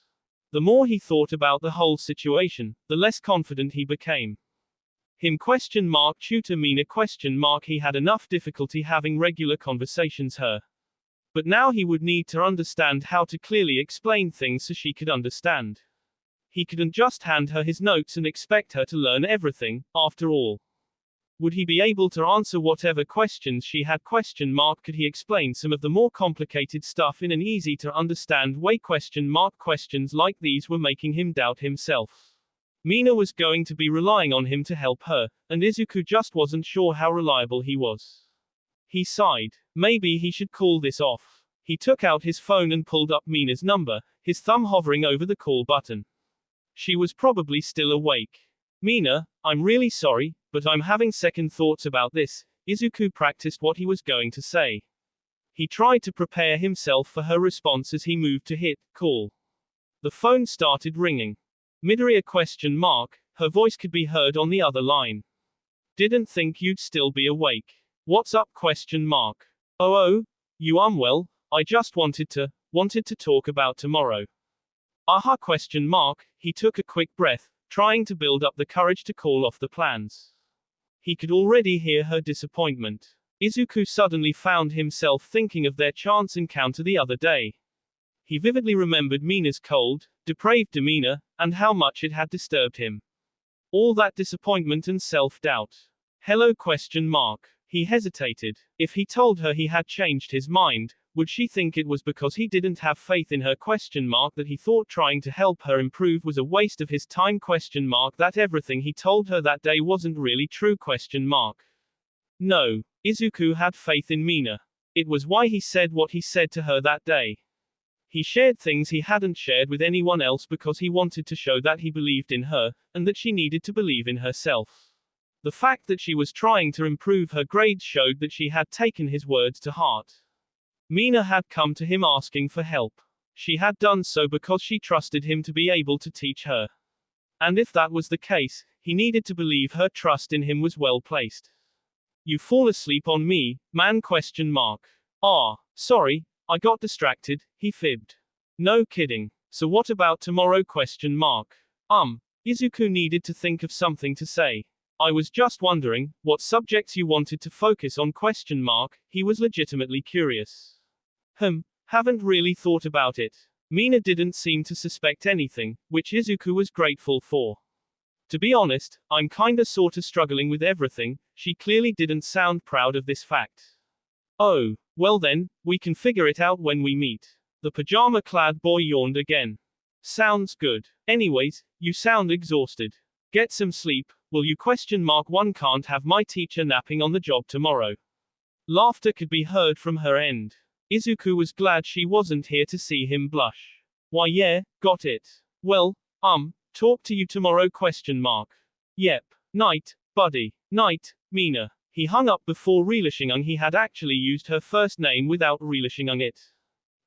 The more he thought about the whole situation, the less confident he became. Tutor Mina? He had enough difficulty having regular conversations her. But now he would need to understand how to clearly explain things so she could understand. He couldn't just hand her his notes and expect her to learn everything, after all. Would he be able to answer whatever questions she had? Could he explain some of the more complicated stuff in an easy-to-understand way? Questions like these were making him doubt himself. Mina was going to be relying on him to help her, and Izuku just wasn't sure how reliable he was. He sighed. Maybe he should call this off. He took out his phone and pulled up Mina's number, his thumb hovering over the call button. She was probably still awake. Mina, I'm really sorry, but I'm having second thoughts about this. Izuku practiced what he was going to say. He tried to prepare himself for her response as he moved to hit call. The phone started ringing. Midoriya ? Her voice could be heard on the other line. Didn't think you'd still be awake. What's up ? Oh, you well, I just wanted to talk about tomorrow. Aha ? He took a quick breath, trying to build up the courage to call off the plans. He could already hear her disappointment. Izuku suddenly found himself thinking of their chance encounter the other day. He vividly remembered Mina's cold, depraved demeanor, and how much it had disturbed him. All that disappointment and self-doubt. Hello ? He hesitated. If he told her he had changed his mind, would she think it was because he didn't have faith in her ? That he thought trying to help her improve was a waste of his time ? That everything he told her that day wasn't really true ? No. Izuku had faith in Mina. It was why he said what he said to her that day. He shared things he hadn't shared with anyone else because he wanted to show that he believed in her, and that she needed to believe in herself. The fact that she was trying to improve her grades showed that she had taken his words to heart. Mina had come to him asking for help. She had done so because she trusted him to be able to teach her. And if that was the case, he needed to believe her trust in him was well placed. You fall asleep on me, man ? Ah, sorry, I got distracted, he fibbed. No kidding. So what about tomorrow ? Izuku needed to think of something to say. I was just wondering, what subjects you wanted to focus on ? He was legitimately curious. Haven't really thought about it. Mina didn't seem to suspect anything, which Izuku was grateful for. To be honest, I'm kinda sorta struggling with everything. She clearly didn't sound proud of this fact. Oh, well then, we can figure it out when we meet. The pajama-clad boy yawned again. Sounds good. Anyways, you sound exhausted. Get some sleep, will you ? One can't have my teacher napping on the job tomorrow. Laughter could be heard from her end. Izuku was glad she wasn't here to see him blush. Why yeah, got it. Well, talk to you tomorrow ? Yep. Night, buddy. Night, Mina. He hung up before realizing he had actually used her first name without realizing it.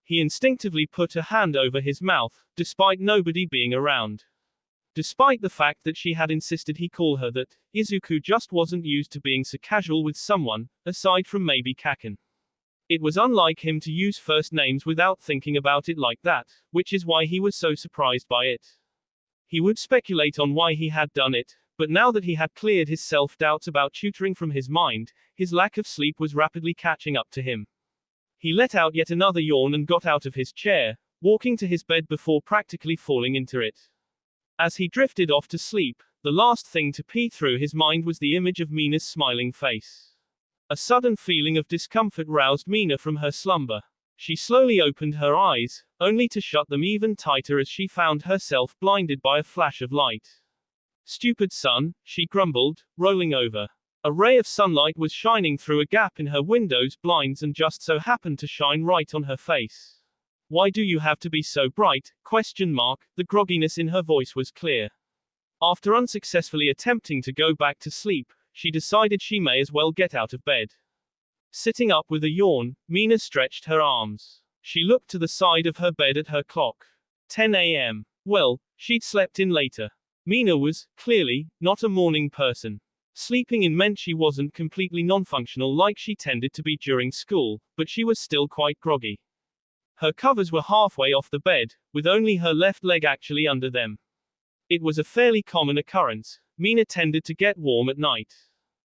He instinctively put a hand over his mouth, despite nobody being around. Despite the fact that she had insisted he call her that, Izuku just wasn't used to being so casual with someone, aside from maybe Kaken. It was unlike him to use first names without thinking about it like that, which is why he was so surprised by it. He would speculate on why he had done it, but now that he had cleared his self-doubts about tutoring from his mind, his lack of sleep was rapidly catching up to him. He let out yet another yawn and got out of his chair, walking to his bed before practically falling into it. As he drifted off to sleep, the last thing to pee through his mind was the image of Mina's smiling face. A sudden feeling of discomfort roused Mina from her slumber. She slowly opened her eyes, only to shut them even tighter as she found herself blinded by a flash of light. Stupid sun, she grumbled, rolling over. A ray of sunlight was shining through a gap in her window's blinds and just so happened to shine right on her face. Why do you have to be so bright? ? The grogginess in her voice was clear. After unsuccessfully attempting to go back to sleep, she decided she may as well get out of bed. Sitting up with a yawn, Mina stretched her arms. She looked to the side of her bed at her clock. 10 a.m. Well, she'd slept in later. Mina was, clearly, not a morning person. Sleeping in meant she wasn't completely non-functional like she tended to be during school, but she was still quite groggy. Her covers were halfway off the bed, with only her left leg actually under them. It was a fairly common occurrence. Mina tended to get warm at night.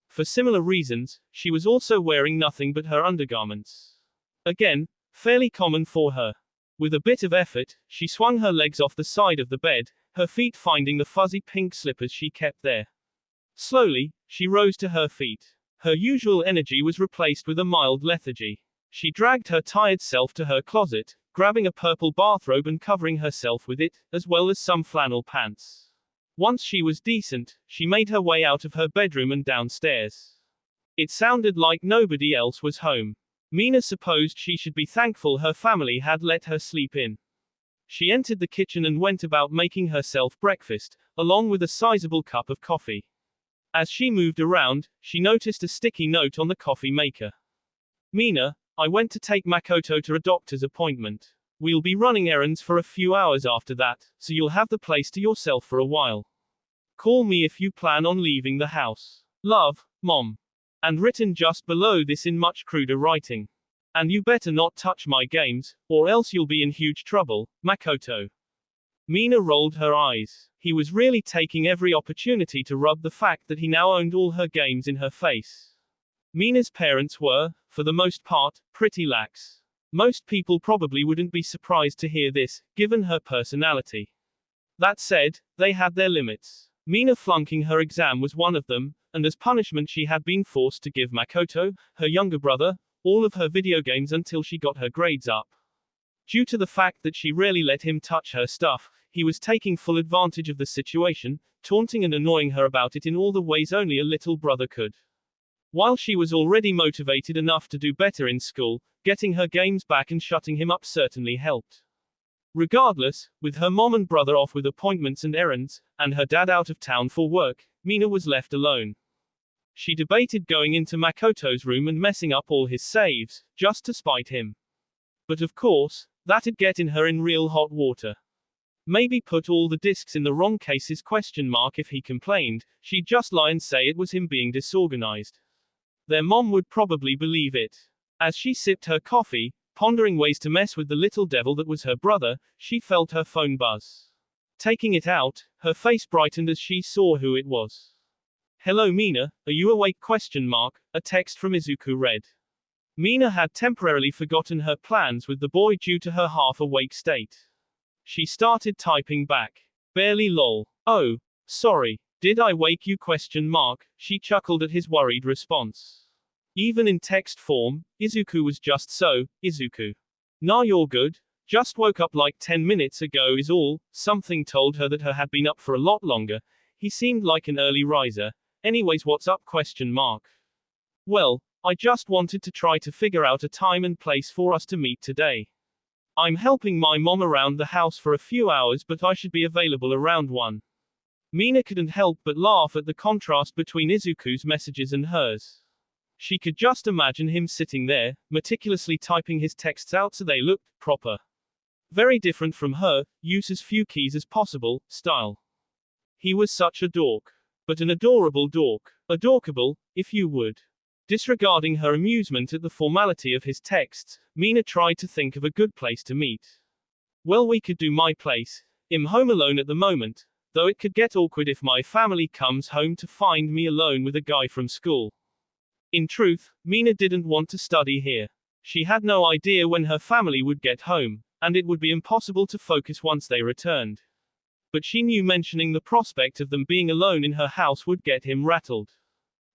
For similar reasons, she was also wearing nothing but her undergarments. Again, fairly common for her. With a bit of effort, she swung her legs off the side of the bed, her feet finding the fuzzy pink slippers she kept there. Slowly, she rose to her feet. Her usual energy was replaced with a mild lethargy. She dragged her tired self to her closet, grabbing a purple bathrobe and covering herself with it, as well as some flannel pants. Once she was decent, she made her way out of her bedroom and downstairs. It sounded like nobody else was home. Mina supposed she should be thankful her family had let her sleep in. She entered the kitchen and went about making herself breakfast, along with a sizable cup of coffee. As she moved around, she noticed a sticky note on the coffee maker. Mina, I went to take Makoto to a doctor's appointment. We'll be running errands for a few hours after that, so you'll have the place to yourself for a while. Call me if you plan on leaving the house. Love, Mom. And written just below this in much cruder writing. And you better not touch my games, or else you'll be in huge trouble, Makoto. Mina rolled her eyes. He was really taking every opportunity to rub the fact that he now owned all her games in her face. Mina's parents were, for the most part, pretty lax. Most people probably wouldn't be surprised to hear this, given her personality. That said, they had their limits. Mina flunking her exam was one of them, and as punishment she had been forced to give Makoto, her younger brother, all of her video games until she got her grades up. Due to the fact that she rarely let him touch her stuff, he was taking full advantage of the situation, taunting and annoying her about it in all the ways only a little brother could. While she was already motivated enough to do better in school, getting her games back and shutting him up certainly helped. Regardless, with her mom and brother off with appointments and errands, and her dad out of town for work, Mina was left alone. She debated going into Makoto's room and messing up all his saves, just to spite him. But of course, that'd get in her in real hot water. Maybe put all the discs in the wrong cases ? If he complained, she'd just lie and say it was him being disorganized. Their mom would probably believe it. As she sipped her coffee, pondering ways to mess with the little devil that was her brother, she felt her phone buzz. Taking it out, her face brightened as she saw who it was. Hello Mina, are you awake? A text from Izuku read. Mina had temporarily forgotten her plans with the boy due to her half-awake state. She started typing back. Barely lol. Oh, sorry. Did I wake you? She chuckled at his worried response. Even in text form, Izuku was just so, Izuku. Nah, you're good. Just woke up like 10 minutes ago is all. Something told her that her had been up for a lot longer. He seemed like an early riser. Anyways, what's up? Well, I just wanted to try to figure out a time and place for us to meet today. I'm helping my mom around the house for a few hours, but I should be available around 1. Mina couldn't help but laugh at the contrast between Izuku's messages and hers. She could just imagine him sitting there, meticulously typing his texts out so they looked proper. Very different from her, use as few keys as possible, style. He was such a dork. But an adorable dork. Adorkable, if you would. Disregarding her amusement at the formality of his texts, Mina tried to think of a good place to meet. Well, we could do my place. I'm home alone at the moment, though it could get awkward if my family comes home to find me alone with a guy from school. In truth, Mina didn't want to study here. She had no idea when her family would get home, and it would be impossible to focus once they returned. But she knew mentioning the prospect of them being alone in her house would get him rattled.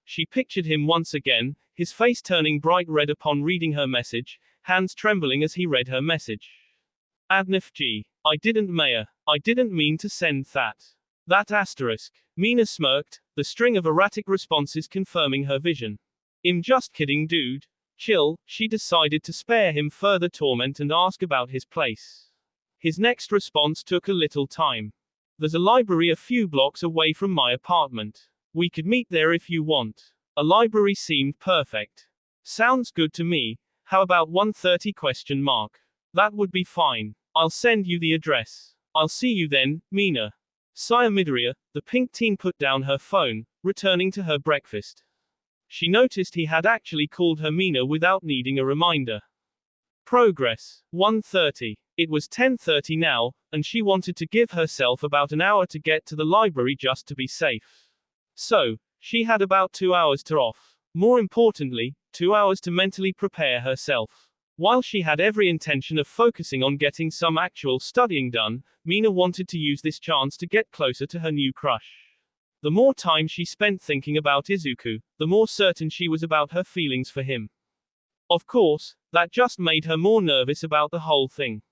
She pictured him once again, his face turning bright red upon reading her message, hands trembling as he read her message. Adnif G. I didn't mean to send that. That asterisk. Mina smirked, the string of erratic responses confirming her vision. I'm just kidding, dude. Chill. She decided to spare him further torment and ask about his place. His next response took a little time. There's a library a few blocks away from my apartment. We could meet there if you want. A library seemed perfect. Sounds good to me. How about 1:30? That would be fine. I'll send you the address. I'll see you then, Mina. Saya Midoriya, the pink teen put down her phone, returning to her breakfast. She noticed he had actually called her Mina without needing a reminder. Progress. 1:30. It was 10:30 now, and she wanted to give herself about an hour to get to the library just to be safe. So, she had about 2 hours to off. More importantly, 2 hours to mentally prepare herself. While she had every intention of focusing on getting some actual studying done, Mina wanted to use this chance to get closer to her new crush. The more time she spent thinking about Izuku, the more certain she was about her feelings for him. Of course, that just made her more nervous about the whole thing.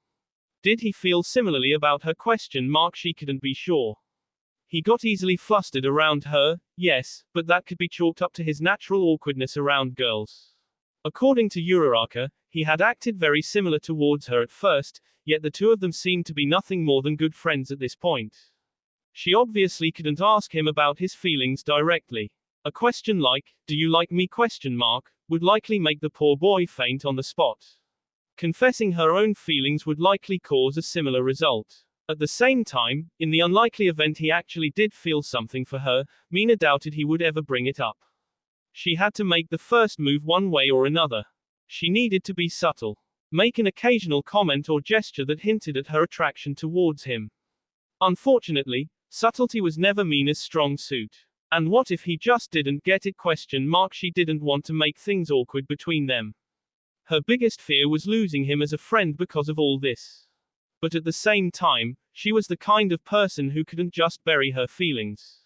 Did he feel similarly about her? She couldn't be sure. He got easily flustered around her, yes, but that could be chalked up to his natural awkwardness around girls. According to Uraraka, he had acted very similar towards her at first, yet the two of them seemed to be nothing more than good friends at this point. She obviously couldn't ask him about his feelings directly. A question like, "Do you like me?" would likely make the poor boy faint on the spot. Confessing her own feelings would likely cause a similar result. At the same time, in the unlikely event he actually did feel something for her, Mina doubted he would ever bring it up. She had to make the first move one way or another. She needed to be subtle. Make an occasional comment or gesture that hinted at her attraction towards him. Unfortunately, subtlety was never Mina's strong suit. And what if he just didn't get it? She didn't want to make things awkward between them. Her biggest fear was losing him as a friend because of all this. But at the same time, she was the kind of person who couldn't just bury her feelings.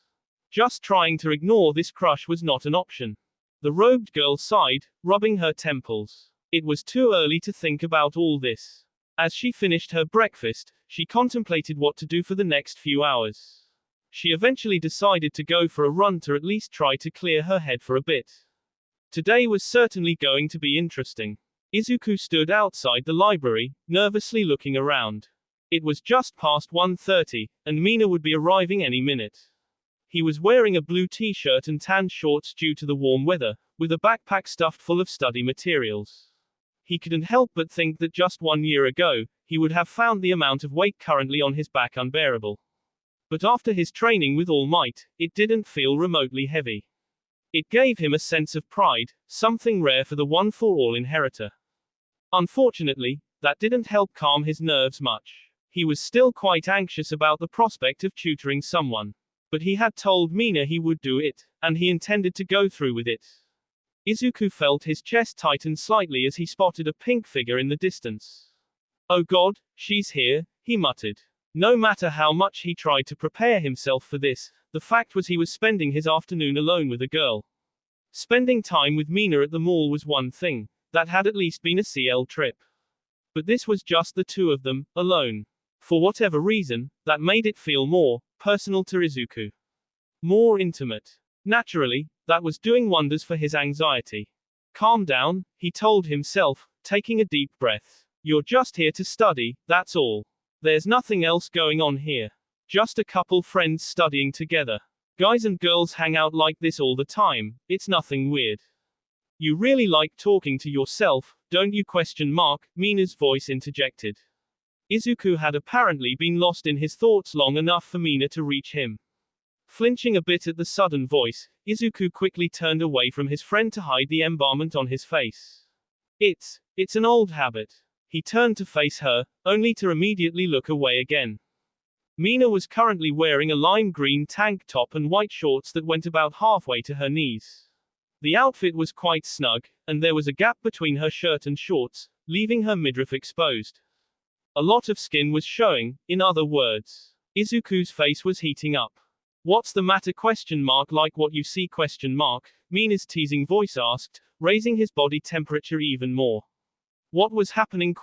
Just trying to ignore this crush was not an option. The robed girl sighed, rubbing her temples. It was too early to think about all this. As she finished her breakfast, she contemplated what to do for the next few hours. She eventually decided to go for a run to at least try to clear her head for a bit. Today was certainly going to be interesting. Izuku stood outside the library, nervously looking around. It was just past 1:30, and Mina would be arriving any minute. He was wearing a blue t-shirt and tan shorts due to the warm weather, with a backpack stuffed full of study materials. He couldn't help but think that just 1 year ago, he would have found the amount of weight currently on his back unbearable. But after his training with All Might, it didn't feel remotely heavy. It gave him a sense of pride, something rare for the one-for-all inheritor. Unfortunately, that didn't help calm his nerves much. He was still quite anxious about the prospect of tutoring someone. But he had told Mina he would do it, and he intended to go through with it. Izuku felt his chest tighten slightly as he spotted a pink figure in the distance. "Oh God, she's here," he muttered. No matter how much he tried to prepare himself for this, the fact was he was spending his afternoon alone with a girl. Spending time with Mina at the mall was one thing. That had at least been a CL trip. But this was just the two of them, alone. For whatever reason, that made it feel more personal to Izuku. More intimate. Naturally, that was doing wonders for his anxiety. Calm down, he told himself, taking a deep breath. You're just here to study, that's all. There's nothing else going on here. Just a couple friends studying together. Guys and girls hang out like this all the time, it's nothing weird. You really like talking to yourself, don't you? Mina's voice interjected. Izuku had apparently been lost in his thoughts long enough for Mina to reach him. Flinching a bit at the sudden voice, Izuku quickly turned away from his friend to hide the embarrassment on his face. It's an old habit. He turned to face her, only to immediately look away again. Mina was currently wearing a lime green tank top and white shorts that went about halfway to her knees. The outfit was quite snug, and there was a gap between her shirt and shorts, leaving her midriff exposed. A lot of skin was showing, in other words. Izuku's face was heating up. What's the matter? Like what you see? Mina's teasing voice asked, raising his body temperature even more. What was happening?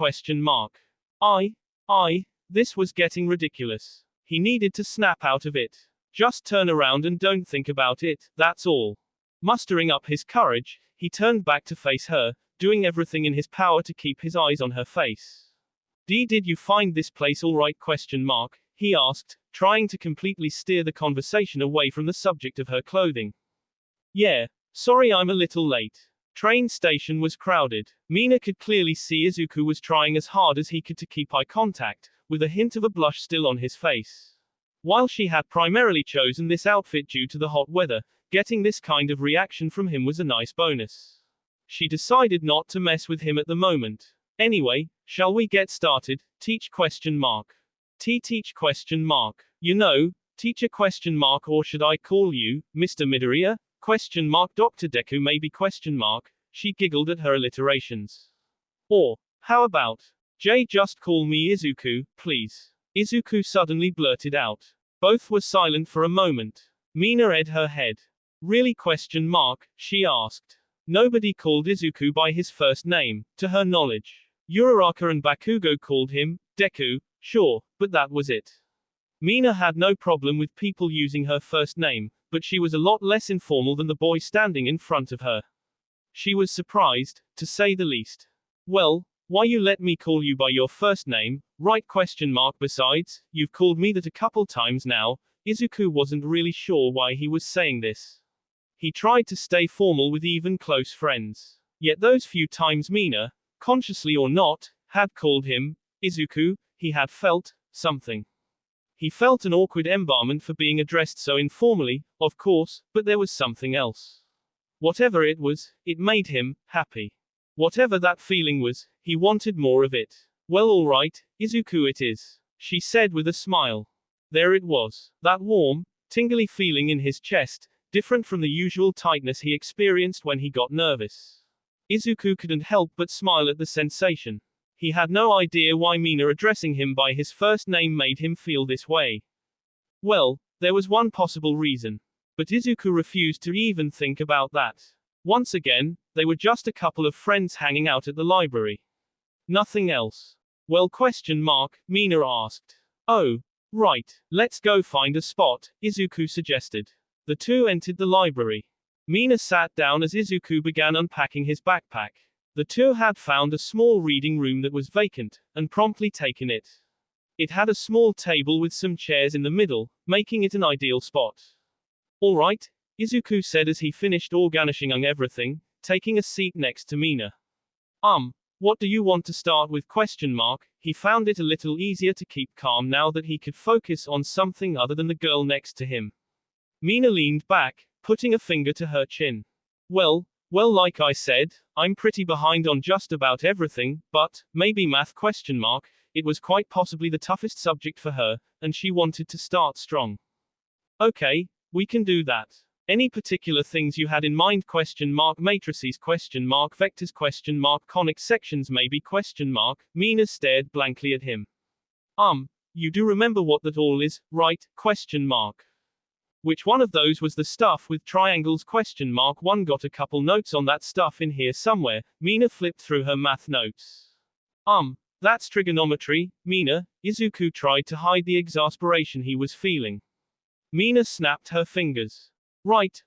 This was getting ridiculous. He needed to snap out of it. Just turn around and don't think about it, that's all. Mustering up his courage, he turned back to face her, doing everything in his power to keep his eyes on her face. Did you find this place alright? He asked, trying to completely steer the conversation away from the subject of her clothing. Yeah, sorry I'm a little late. Train station was crowded. Mina could clearly see Izuku was trying as hard as he could to keep eye contact, with a hint of a blush still on his face. While she had primarily chosen this outfit due to the hot weather, getting this kind of reaction from him was a nice bonus. She decided not to mess with him at the moment. Anyway, shall we get started? Teach? Teach? You know, teacher? Or should I call you, Mr. Midoriya? Dr. Deku maybe? She giggled at her alliterations. Or, how about, just call me Izuku, please. Izuku suddenly blurted out. Both were silent for a moment. Mina ed her head. Really? She asked. Nobody called Izuku by his first name, to her knowledge. Uraraka and Bakugo called him Deku, sure, but that was it. Mina had no problem with people using her first name, but she was a lot less informal than the boy standing in front of her. She was surprised, to say the least. Well, why you let me call you by your first name, right? Besides, you've called me that a couple times now. Izuku wasn't really sure why he was saying this. He tried to stay formal with even close friends. Yet those few times Mina, consciously or not, had called him Izuku, he had felt something. He felt an awkward embarrassment for being addressed so informally, of course, but there was something else. Whatever it was, it made him happy. Whatever that feeling was, he wanted more of it. Well, all right, Izuku it is, she said with a smile. There it was, that warm, tingly feeling in his chest, different from the usual tightness he experienced when he got nervous. Izuku couldn't help but smile at the sensation. He had no idea why Mina addressing him by his first name made him feel this way. Well, there was one possible reason. But Izuku refused to even think about that. Once again, they were just a couple of friends hanging out at the library. Nothing else. Well, Mina asked. Oh, right, let's go find a spot, Izuku suggested. The two entered the library. Mina sat down as Izuku began unpacking his backpack. The two had found a small reading room that was vacant, and promptly taken it. It had a small table with some chairs in the middle, making it an ideal spot. All right, Izuku said as he finished organizing everything, taking a seat next to Mina. What do you want to start with? He found it a little easier to keep calm now that he could focus on something other than the girl next to him. Mina leaned back, putting a finger to her chin. Well, like I said, I'm pretty behind on just about everything, but, maybe math? It was quite possibly the toughest subject for her, and she wanted to start strong. Okay, we can do that. Any particular things you had in mind? Matrices? Vectors? Conic sections maybe? Mina stared blankly at him. You do remember what that all is, right? Which one of those was the stuff with triangles? One got a couple notes on that stuff in here somewhere. Mina flipped through her math notes. That's trigonometry, Mina. Izuku tried to hide the exasperation he was feeling. Mina snapped her fingers. Right.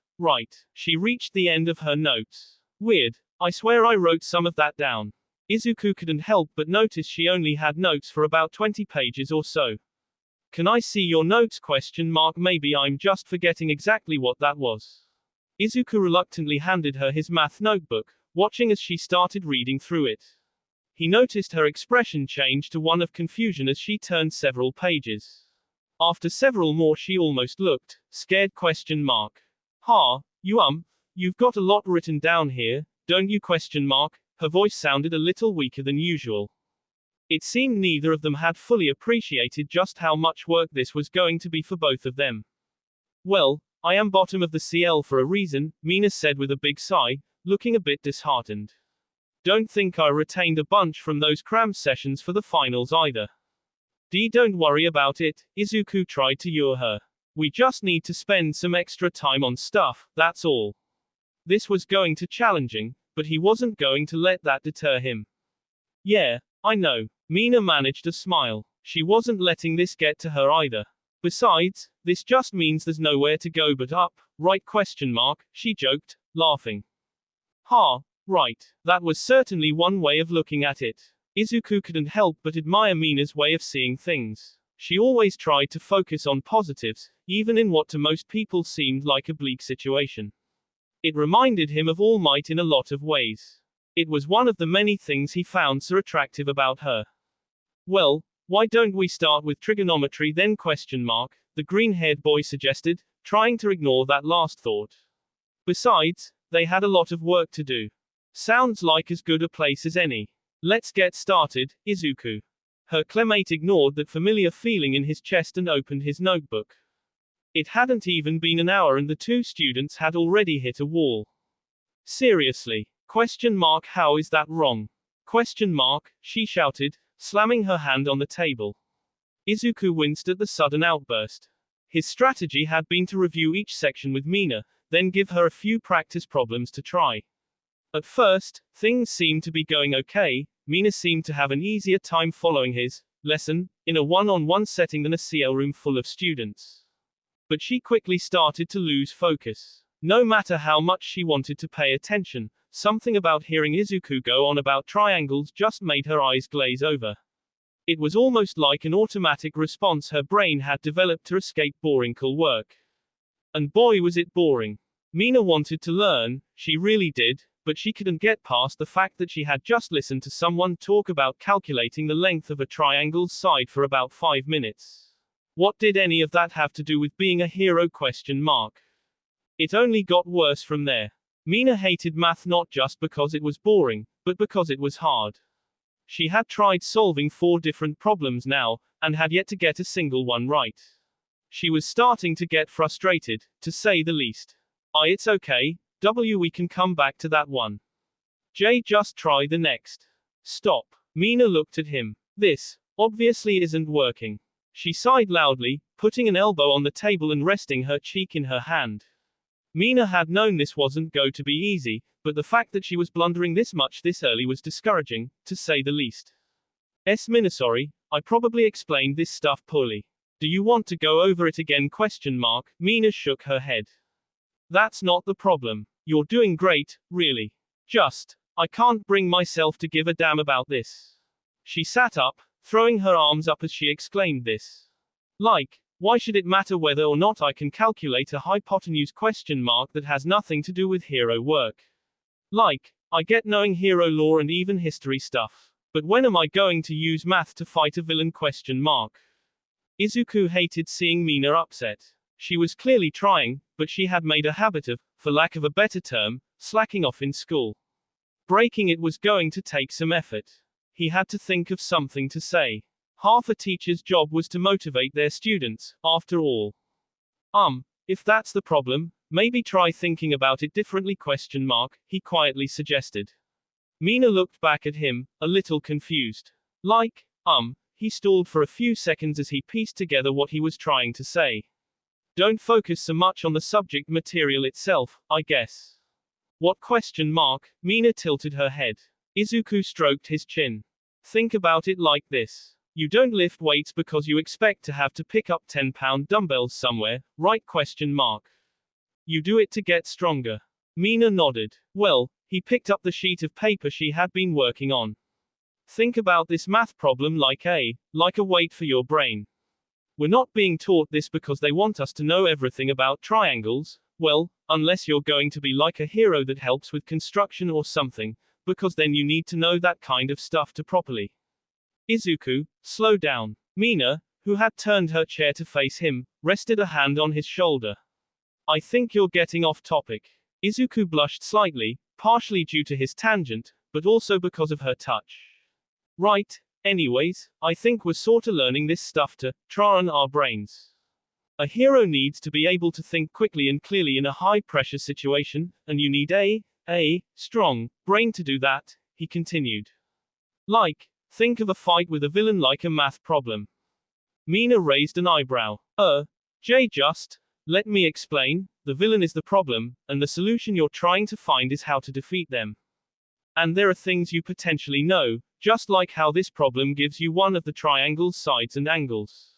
She reached the end of her notes. Weird. I swear I wrote some of that down. Izuku couldn't help but notice she only had notes for about 20 pages or so. Can I see your notes? Maybe I'm just forgetting exactly what that was. Izuku reluctantly handed her his math notebook, watching as she started reading through it. He noticed her expression change to one of confusion as she turned several pages. After several more she almost looked scared? You've got a lot written down here, don't you? Her voice sounded a little weaker than usual. It seemed neither of them had fully appreciated just how much work this was going to be for both of them. Well, I am bottom of the CL for a reason, Mina said with a big sigh, looking a bit disheartened. Don't think I retained a bunch from those cram sessions for the finals either. Don't worry about it, Izuku tried to lure her. We just need to spend some extra time on stuff, that's all. This was going to challenging, but he wasn't going to let that deter him. Yeah, I know. Mina managed a smile. She wasn't letting this get to her either. Besides, this just means there's nowhere to go but up, right? She joked, laughing. Right. That was certainly one way of looking at it. Izuku couldn't help but admire Mina's way of seeing things. She always tried to focus on positives, even in what to most people seemed like a bleak situation. It reminded him of All Might in a lot of ways. It was one of the many things he found so attractive about her. Well, why don't we start with trigonometry then? The green-haired boy suggested, trying to ignore that last thought. Besides, they had a lot of work to do. Sounds like as good a place as any. Let's get started, Izuku. Her classmate ignored that familiar feeling in his chest and opened his notebook. It hadn't even been an hour and the two students had already hit a wall. Seriously? How is that wrong? She shouted, slamming her hand on the table. Izuku winced at the sudden outburst. His strategy had been to review each section with Mina, then give her a few practice problems to try. At first, things seemed to be going okay. Mina seemed to have an easier time following his lesson in a one-on-one setting than a CL room full of students. But she quickly started to lose focus. No matter how much she wanted to pay attention, Something about hearing Izuku go on about triangles just made her eyes glaze over. It was almost like an automatic response her brain had developed to escape boring work. And boy was it boring. Mina wanted to learn, she really did, but she couldn't get past the fact that she had just listened to someone talk about calculating the length of a triangle's side for about 5 minutes. What did any of that have to do with being a hero? It only got worse from there. Mina hated math not just because it was boring, but because it was hard. She had tried solving 4 different problems now, and had yet to get a single one right. She was starting to get frustrated, to say the least. It's okay, we can come back to that one. J, just try the next. Stop. Mina looked at him. This, obviously isn't working. She sighed loudly, putting an elbow on the table and resting her cheek in her hand. Mina had known this wasn't going to be easy, but the fact that she was blundering this much this early was discouraging, to say the least. Mina, sorry, I probably explained this stuff poorly. Do you want to go over it again? Mina shook her head. That's not the problem. You're doing great, really. I can't bring myself to give a damn about this. She sat up, throwing her arms up as she exclaimed this. Why should it matter whether or not I can calculate a hypotenuse? That has nothing to do with hero work. I get knowing hero lore and even history stuff. But when am I going to use math to fight a villain? Izuku hated seeing Mina upset. She was clearly trying, but she had made a habit of, for lack of a better term, slacking off in school. Breaking it was going to take some effort. He had to think of something to say. Half a teacher's job was to motivate their students, after all. If that's the problem, maybe try thinking about it differently? He quietly suggested. Mina looked back at him, a little confused. He stalled for a few seconds as he pieced together what he was trying to say. Don't focus so much on the subject material itself, I guess. What? Mina tilted her head. Izuku stroked his chin. Think about it like this. You don't lift weights because you expect to have to pick up 10-pound dumbbells somewhere, right? You do it to get stronger. Mina nodded. Well, he picked up the sheet of paper she had been working on. Think about this math problem like a weight for your brain. We're not being taught this because they want us to know everything about triangles, well, unless you're going to be like a hero that helps with construction or something, because then you need to know that kind of stuff to properly. Izuku, slow down. Mina, who had turned her chair to face him, rested a hand on his shoulder. I think you're getting off topic. Izuku blushed slightly, partially due to his tangent, but also because of her touch. Right, anyways, I think we're sorta learning this stuff to train our brains. A hero needs to be able to think quickly and clearly in a high-pressure situation, and you need a strong brain to do that, he continued. Think of a fight with a villain like a math problem. Mina raised an eyebrow. Jay, just let me explain. The villain is the problem, and the solution you're trying to find is how to defeat them. And there are things you potentially know, just like how this problem gives you one of the triangle's sides and angles.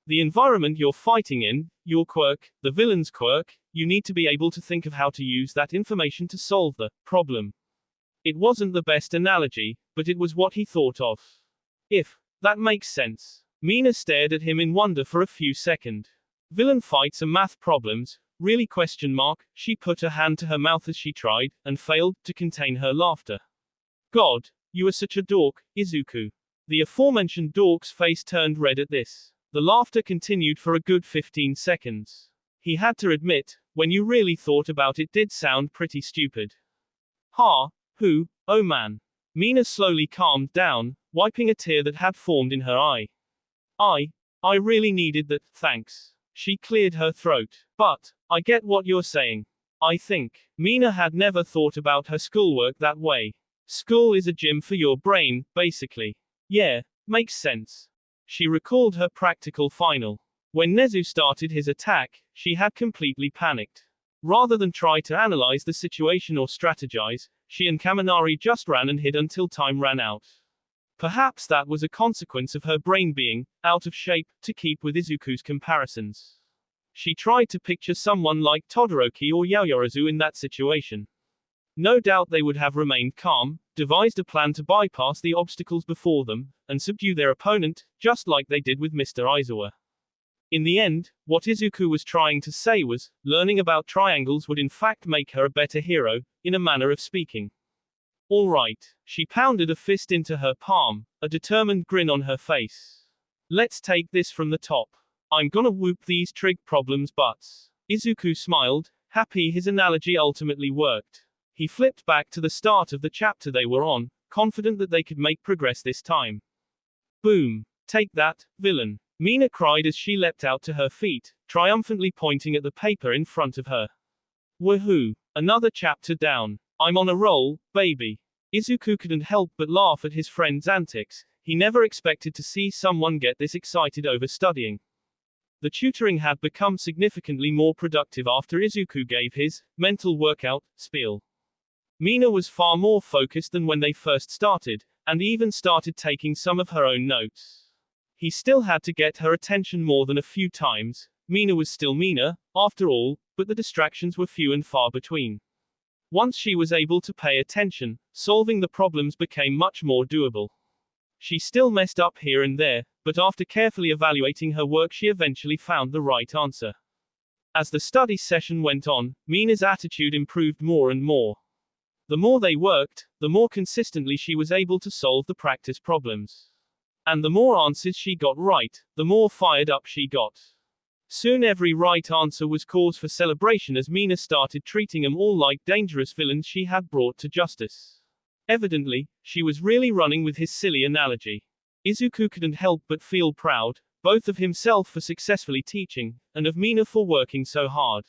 The environment you're fighting in, your quirk, the villain's quirk, you need to be able to think of how to use that information to solve the problem. It wasn't the best analogy, but it was what he thought of. If that makes sense. Mina stared at him in wonder for a few seconds. Villain fights are math problems, really? She put her hand to her mouth as she tried, and failed, to contain her laughter. God, you are such a dork, Izuku. The aforementioned dork's face turned red at this. The laughter continued for a good 15 seconds. He had to admit, when you really thought about it did sound pretty stupid. Oh man. Mina slowly calmed down, wiping a tear that had formed in her eye. I really needed that, thanks. She cleared her throat. But, I get what you're saying. I think. Mina had never thought about her schoolwork that way. School is a gym for your brain, basically. Yeah, makes sense. She recalled her practical final. When Nezu started his attack, she had completely panicked. Rather than try to analyze the situation or strategize, she and Kaminari just ran and hid until time ran out. Perhaps that was a consequence of her brain being out of shape, to keep with Izuku's comparisons. She tried to picture someone like Todoroki or Yaoyorozu in that situation. No doubt they would have remained calm, devised a plan to bypass the obstacles before them, and subdue their opponent, just like they did with Mr. Aizawa. In the end, what Izuku was trying to say was, learning about triangles would in fact make her a better hero, in a manner of speaking. All right. She pounded a fist into her palm, a determined grin on her face. Let's take this from the top. I'm gonna whoop these trig problems butts. Izuku smiled, happy his analogy ultimately worked. He flipped back to the start of the chapter they were on, confident that they could make progress this time. Boom. Take that, villain. Mina cried as she leapt out to her feet, triumphantly pointing at the paper in front of her. Woohoo! Another chapter down. I'm on a roll, baby. Izuku couldn't help but laugh at his friend's antics. He never expected to see someone get this excited over studying. The tutoring had become significantly more productive after Izuku gave his mental workout spiel. Mina was far more focused than when they first started, and even started taking some of her own notes. He still had to get her attention more than a few times. Mina was still Mina, after all, but the distractions were few and far between. Once she was able to pay attention, solving the problems became much more doable. She still messed up here and there, but after carefully evaluating her work she eventually found the right answer. As the study session went on, Mina's attitude improved more and more. The more they worked, the more consistently she was able to solve the practice problems. And the more answers she got right, the more fired up she got. Soon every right answer was cause for celebration as Mina started treating them all like dangerous villains she had brought to justice. Evidently, she was really running with his silly analogy. Izuku couldn't help but feel proud, both of himself for successfully teaching, and of Mina for working so hard.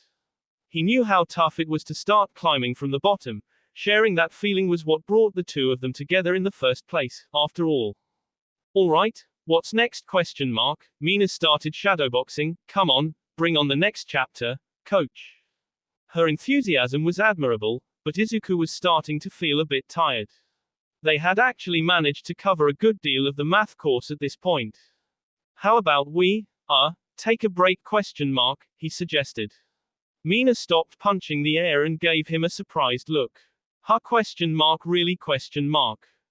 He knew how tough it was to start climbing from the bottom. Sharing that feeling was what brought the two of them together in the first place, after all. Alright, what's next? Mina started shadowboxing. Come on, bring on the next chapter, coach. Her enthusiasm was admirable, but Izuku was starting to feel a bit tired. They had actually managed to cover a good deal of the math course at this point. How about we, take a break? He suggested. Mina stopped punching the air and gave him a surprised look. Really?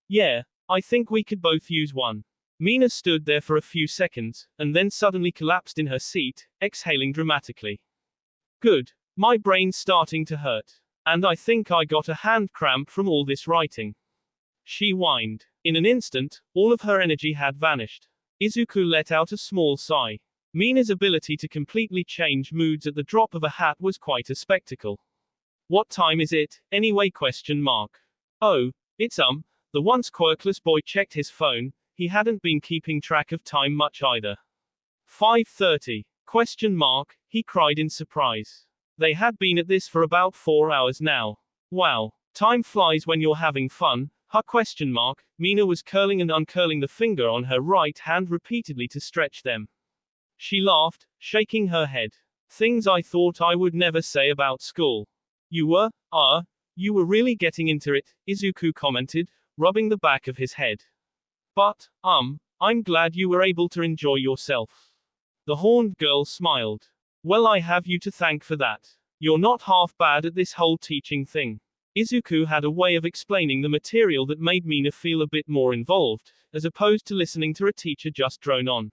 Yeah, I think we could both use one. Mina stood there for a few seconds, and then suddenly collapsed in her seat, exhaling dramatically. Good. My brain's starting to hurt. And I think I got a hand cramp from all this writing. She whined. In an instant, all of her energy had vanished. Izuku let out a small sigh. Mina's ability to completely change moods at the drop of a hat was quite a spectacle. What time is it, anyway? Oh, it's the once quirkless boy checked his phone. He hadn't been keeping track of time much either. 5:30? He cried in surprise. They had been at this for about 4 hours now. Wow. Time flies when you're having fun, Mina was curling and uncurling the finger on her right hand repeatedly to stretch them. She laughed, shaking her head. Things I thought I would never say about school. You were really getting into it, Izuku commented, rubbing the back of his head. But, I'm glad you were able to enjoy yourself. The horned girl smiled. Well, I have you to thank for that. You're not half bad at this whole teaching thing. Izuku had a way of explaining the material that made Mina feel a bit more involved, as opposed to listening to a teacher just drone on.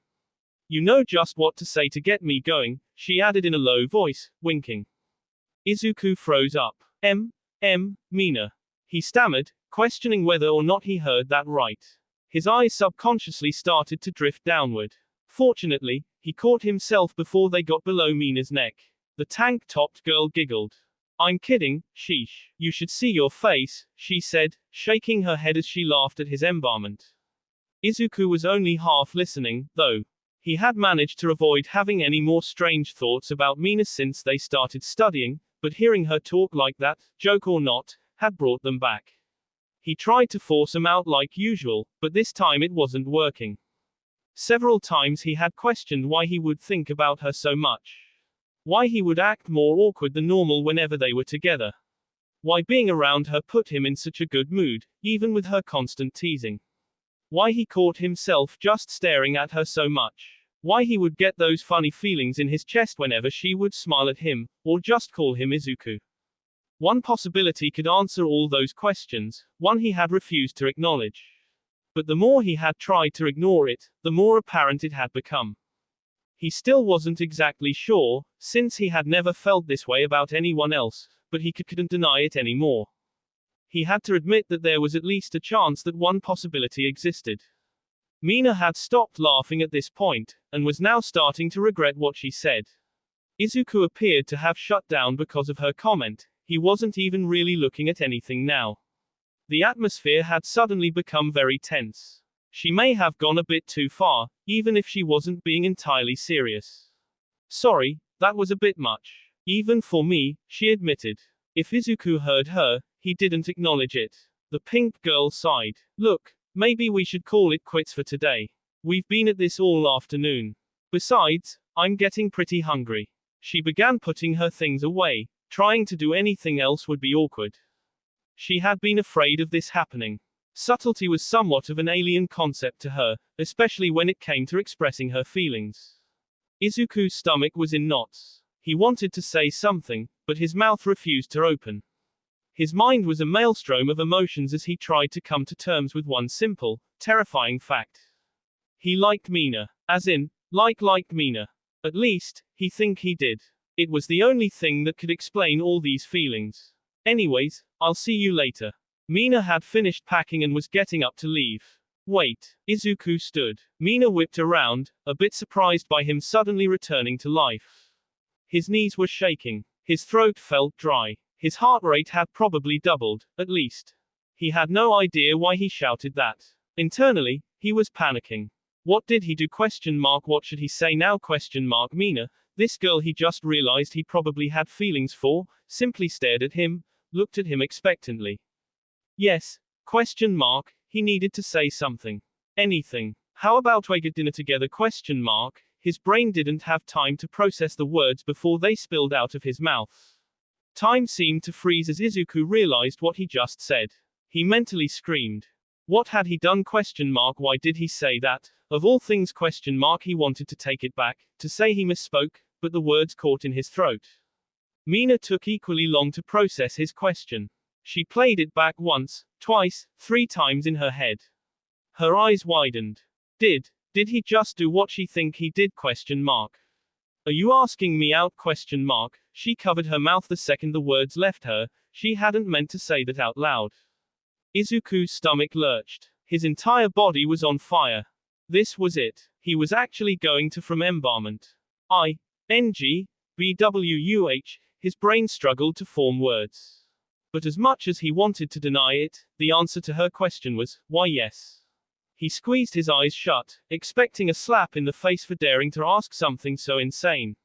You know just what to say to get me going, she added in a low voice, winking. Izuku froze up. Mina. He stammered, questioning whether or not he heard that right. His eyes subconsciously started to drift downward. Fortunately, he caught himself before they got below Mina's neck. The tank-topped girl giggled. I'm kidding, sheesh. You should see your face, she said, shaking her head as she laughed at his embarrassment. Izuku was only half listening, though. He had managed to avoid having any more strange thoughts about Mina since they started studying, but hearing her talk like that, joke or not, had brought them back. He tried to force them out like usual, but this time it wasn't working. Several times he had questioned why he would think about her so much. Why he would act more awkward than normal whenever they were together. Why being around her put him in such a good mood, even with her constant teasing. Why he caught himself just staring at her so much. Why he would get those funny feelings in his chest whenever she would smile at him, or just call him Izuku. One possibility could answer all those questions, one he had refused to acknowledge. But the more he had tried to ignore it, the more apparent it had become. He still wasn't exactly sure, since he had never felt this way about anyone else, but he couldn't deny it anymore. He had to admit that there was at least a chance that one possibility existed. Mina had stopped laughing at this point, and was now starting to regret what she said. Izuku appeared to have shut down because of her comment. He wasn't even really looking at anything now. The atmosphere had suddenly become very tense. She may have gone a bit too far, even if she wasn't being entirely serious. Sorry, that was a bit much. Even for me, she admitted. If Izuku heard her, he didn't acknowledge it. The pink girl sighed. Look, maybe we should call it quits for today. We've been at this all afternoon. Besides, I'm getting pretty hungry. She began putting her things away. Trying to do anything else would be awkward. She had been afraid of this happening. Subtlety was somewhat of an alien concept to her, especially when it came to expressing her feelings. Izuku's stomach was in knots. He wanted to say something, but his mouth refused to open. His mind was a maelstrom of emotions as he tried to come to terms with one simple, terrifying fact. He liked Mina. As in, liked Mina. At least, he think he did. It was the only thing that could explain all these feelings. Anyways, I'll see you later. Mina had finished packing and was getting up to leave. Wait. Izuku stood. Mina whipped around, a bit surprised by him suddenly returning to life. His knees were shaking. His throat felt dry. His heart rate had probably doubled, at least. He had no idea why he shouted that. Internally, he was panicking. What did he do? What should he say now? Mina, this girl he just realized he probably had feelings for, simply stared at him, looked at him expectantly. Yes, he needed to say something. Anything. How about we get dinner together? His brain didn't have time to process the words before they spilled out of his mouth. Time seemed to freeze as Izuku realized what he just said. He mentally screamed. What had he done? Why did he say that? Of all things? He wanted to take it back, to say he misspoke, but the words caught in his throat. Mina took equally long to process his question. She played it back once, twice, 3 times in her head. Her eyes widened. Did he just do what she think he did? Are you asking me out? She covered her mouth the second the words left her. She hadn't meant to say that out loud. Izuku's stomach lurched. His entire body was on fire. This was it. He was actually going to from embarment. BWUH, his brain struggled to form words. But as much as he wanted to deny it, the answer to her question was, why yes. He squeezed his eyes shut, expecting a slap in the face for daring to ask something so insane.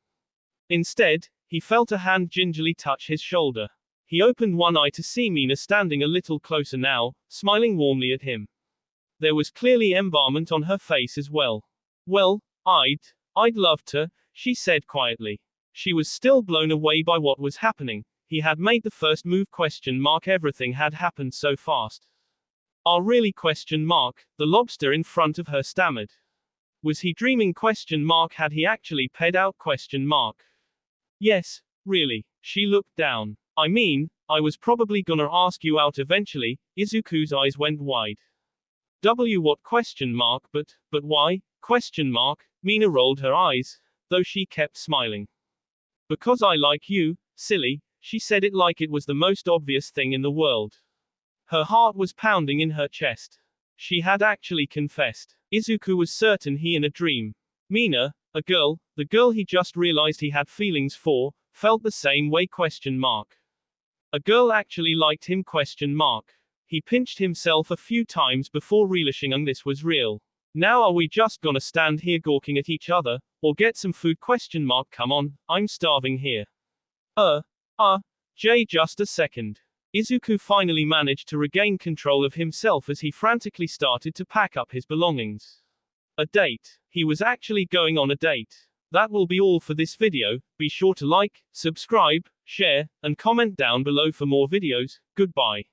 Instead, he felt a hand gingerly touch his shoulder. He opened one eye to see Mina standing a little closer now, smiling warmly at him. There was clearly embarment on her face as well. Well, I'd love to, she said quietly. She was still blown away by what was happening. He had made the first move? Everything had happened so fast. Oh really? The lobster in front of her stammered. Was he dreaming? Had he actually paid out? Yes, really. She looked down. I mean, I was probably gonna ask you out eventually. Izuku's eyes went wide. What? But why? Mina rolled her eyes, though she kept smiling. Because I like you, silly, she said it like it was the most obvious thing in the world. Her heart was pounding in her chest. She had actually confessed. Izuku was certain he in a dream. Mina, the girl he just realized he had feelings for, felt the same way? A girl actually liked him? He pinched himself a few times before realizing this was real. Now are we just gonna stand here gawking at each other, or get some food? Come on, I'm starving here. Just a second. Izuku finally managed to regain control of himself as he frantically started to pack up his belongings. A date. He was actually going on a date. That will be all for this video. Be sure to like, subscribe, share, and comment down below for more videos. Goodbye.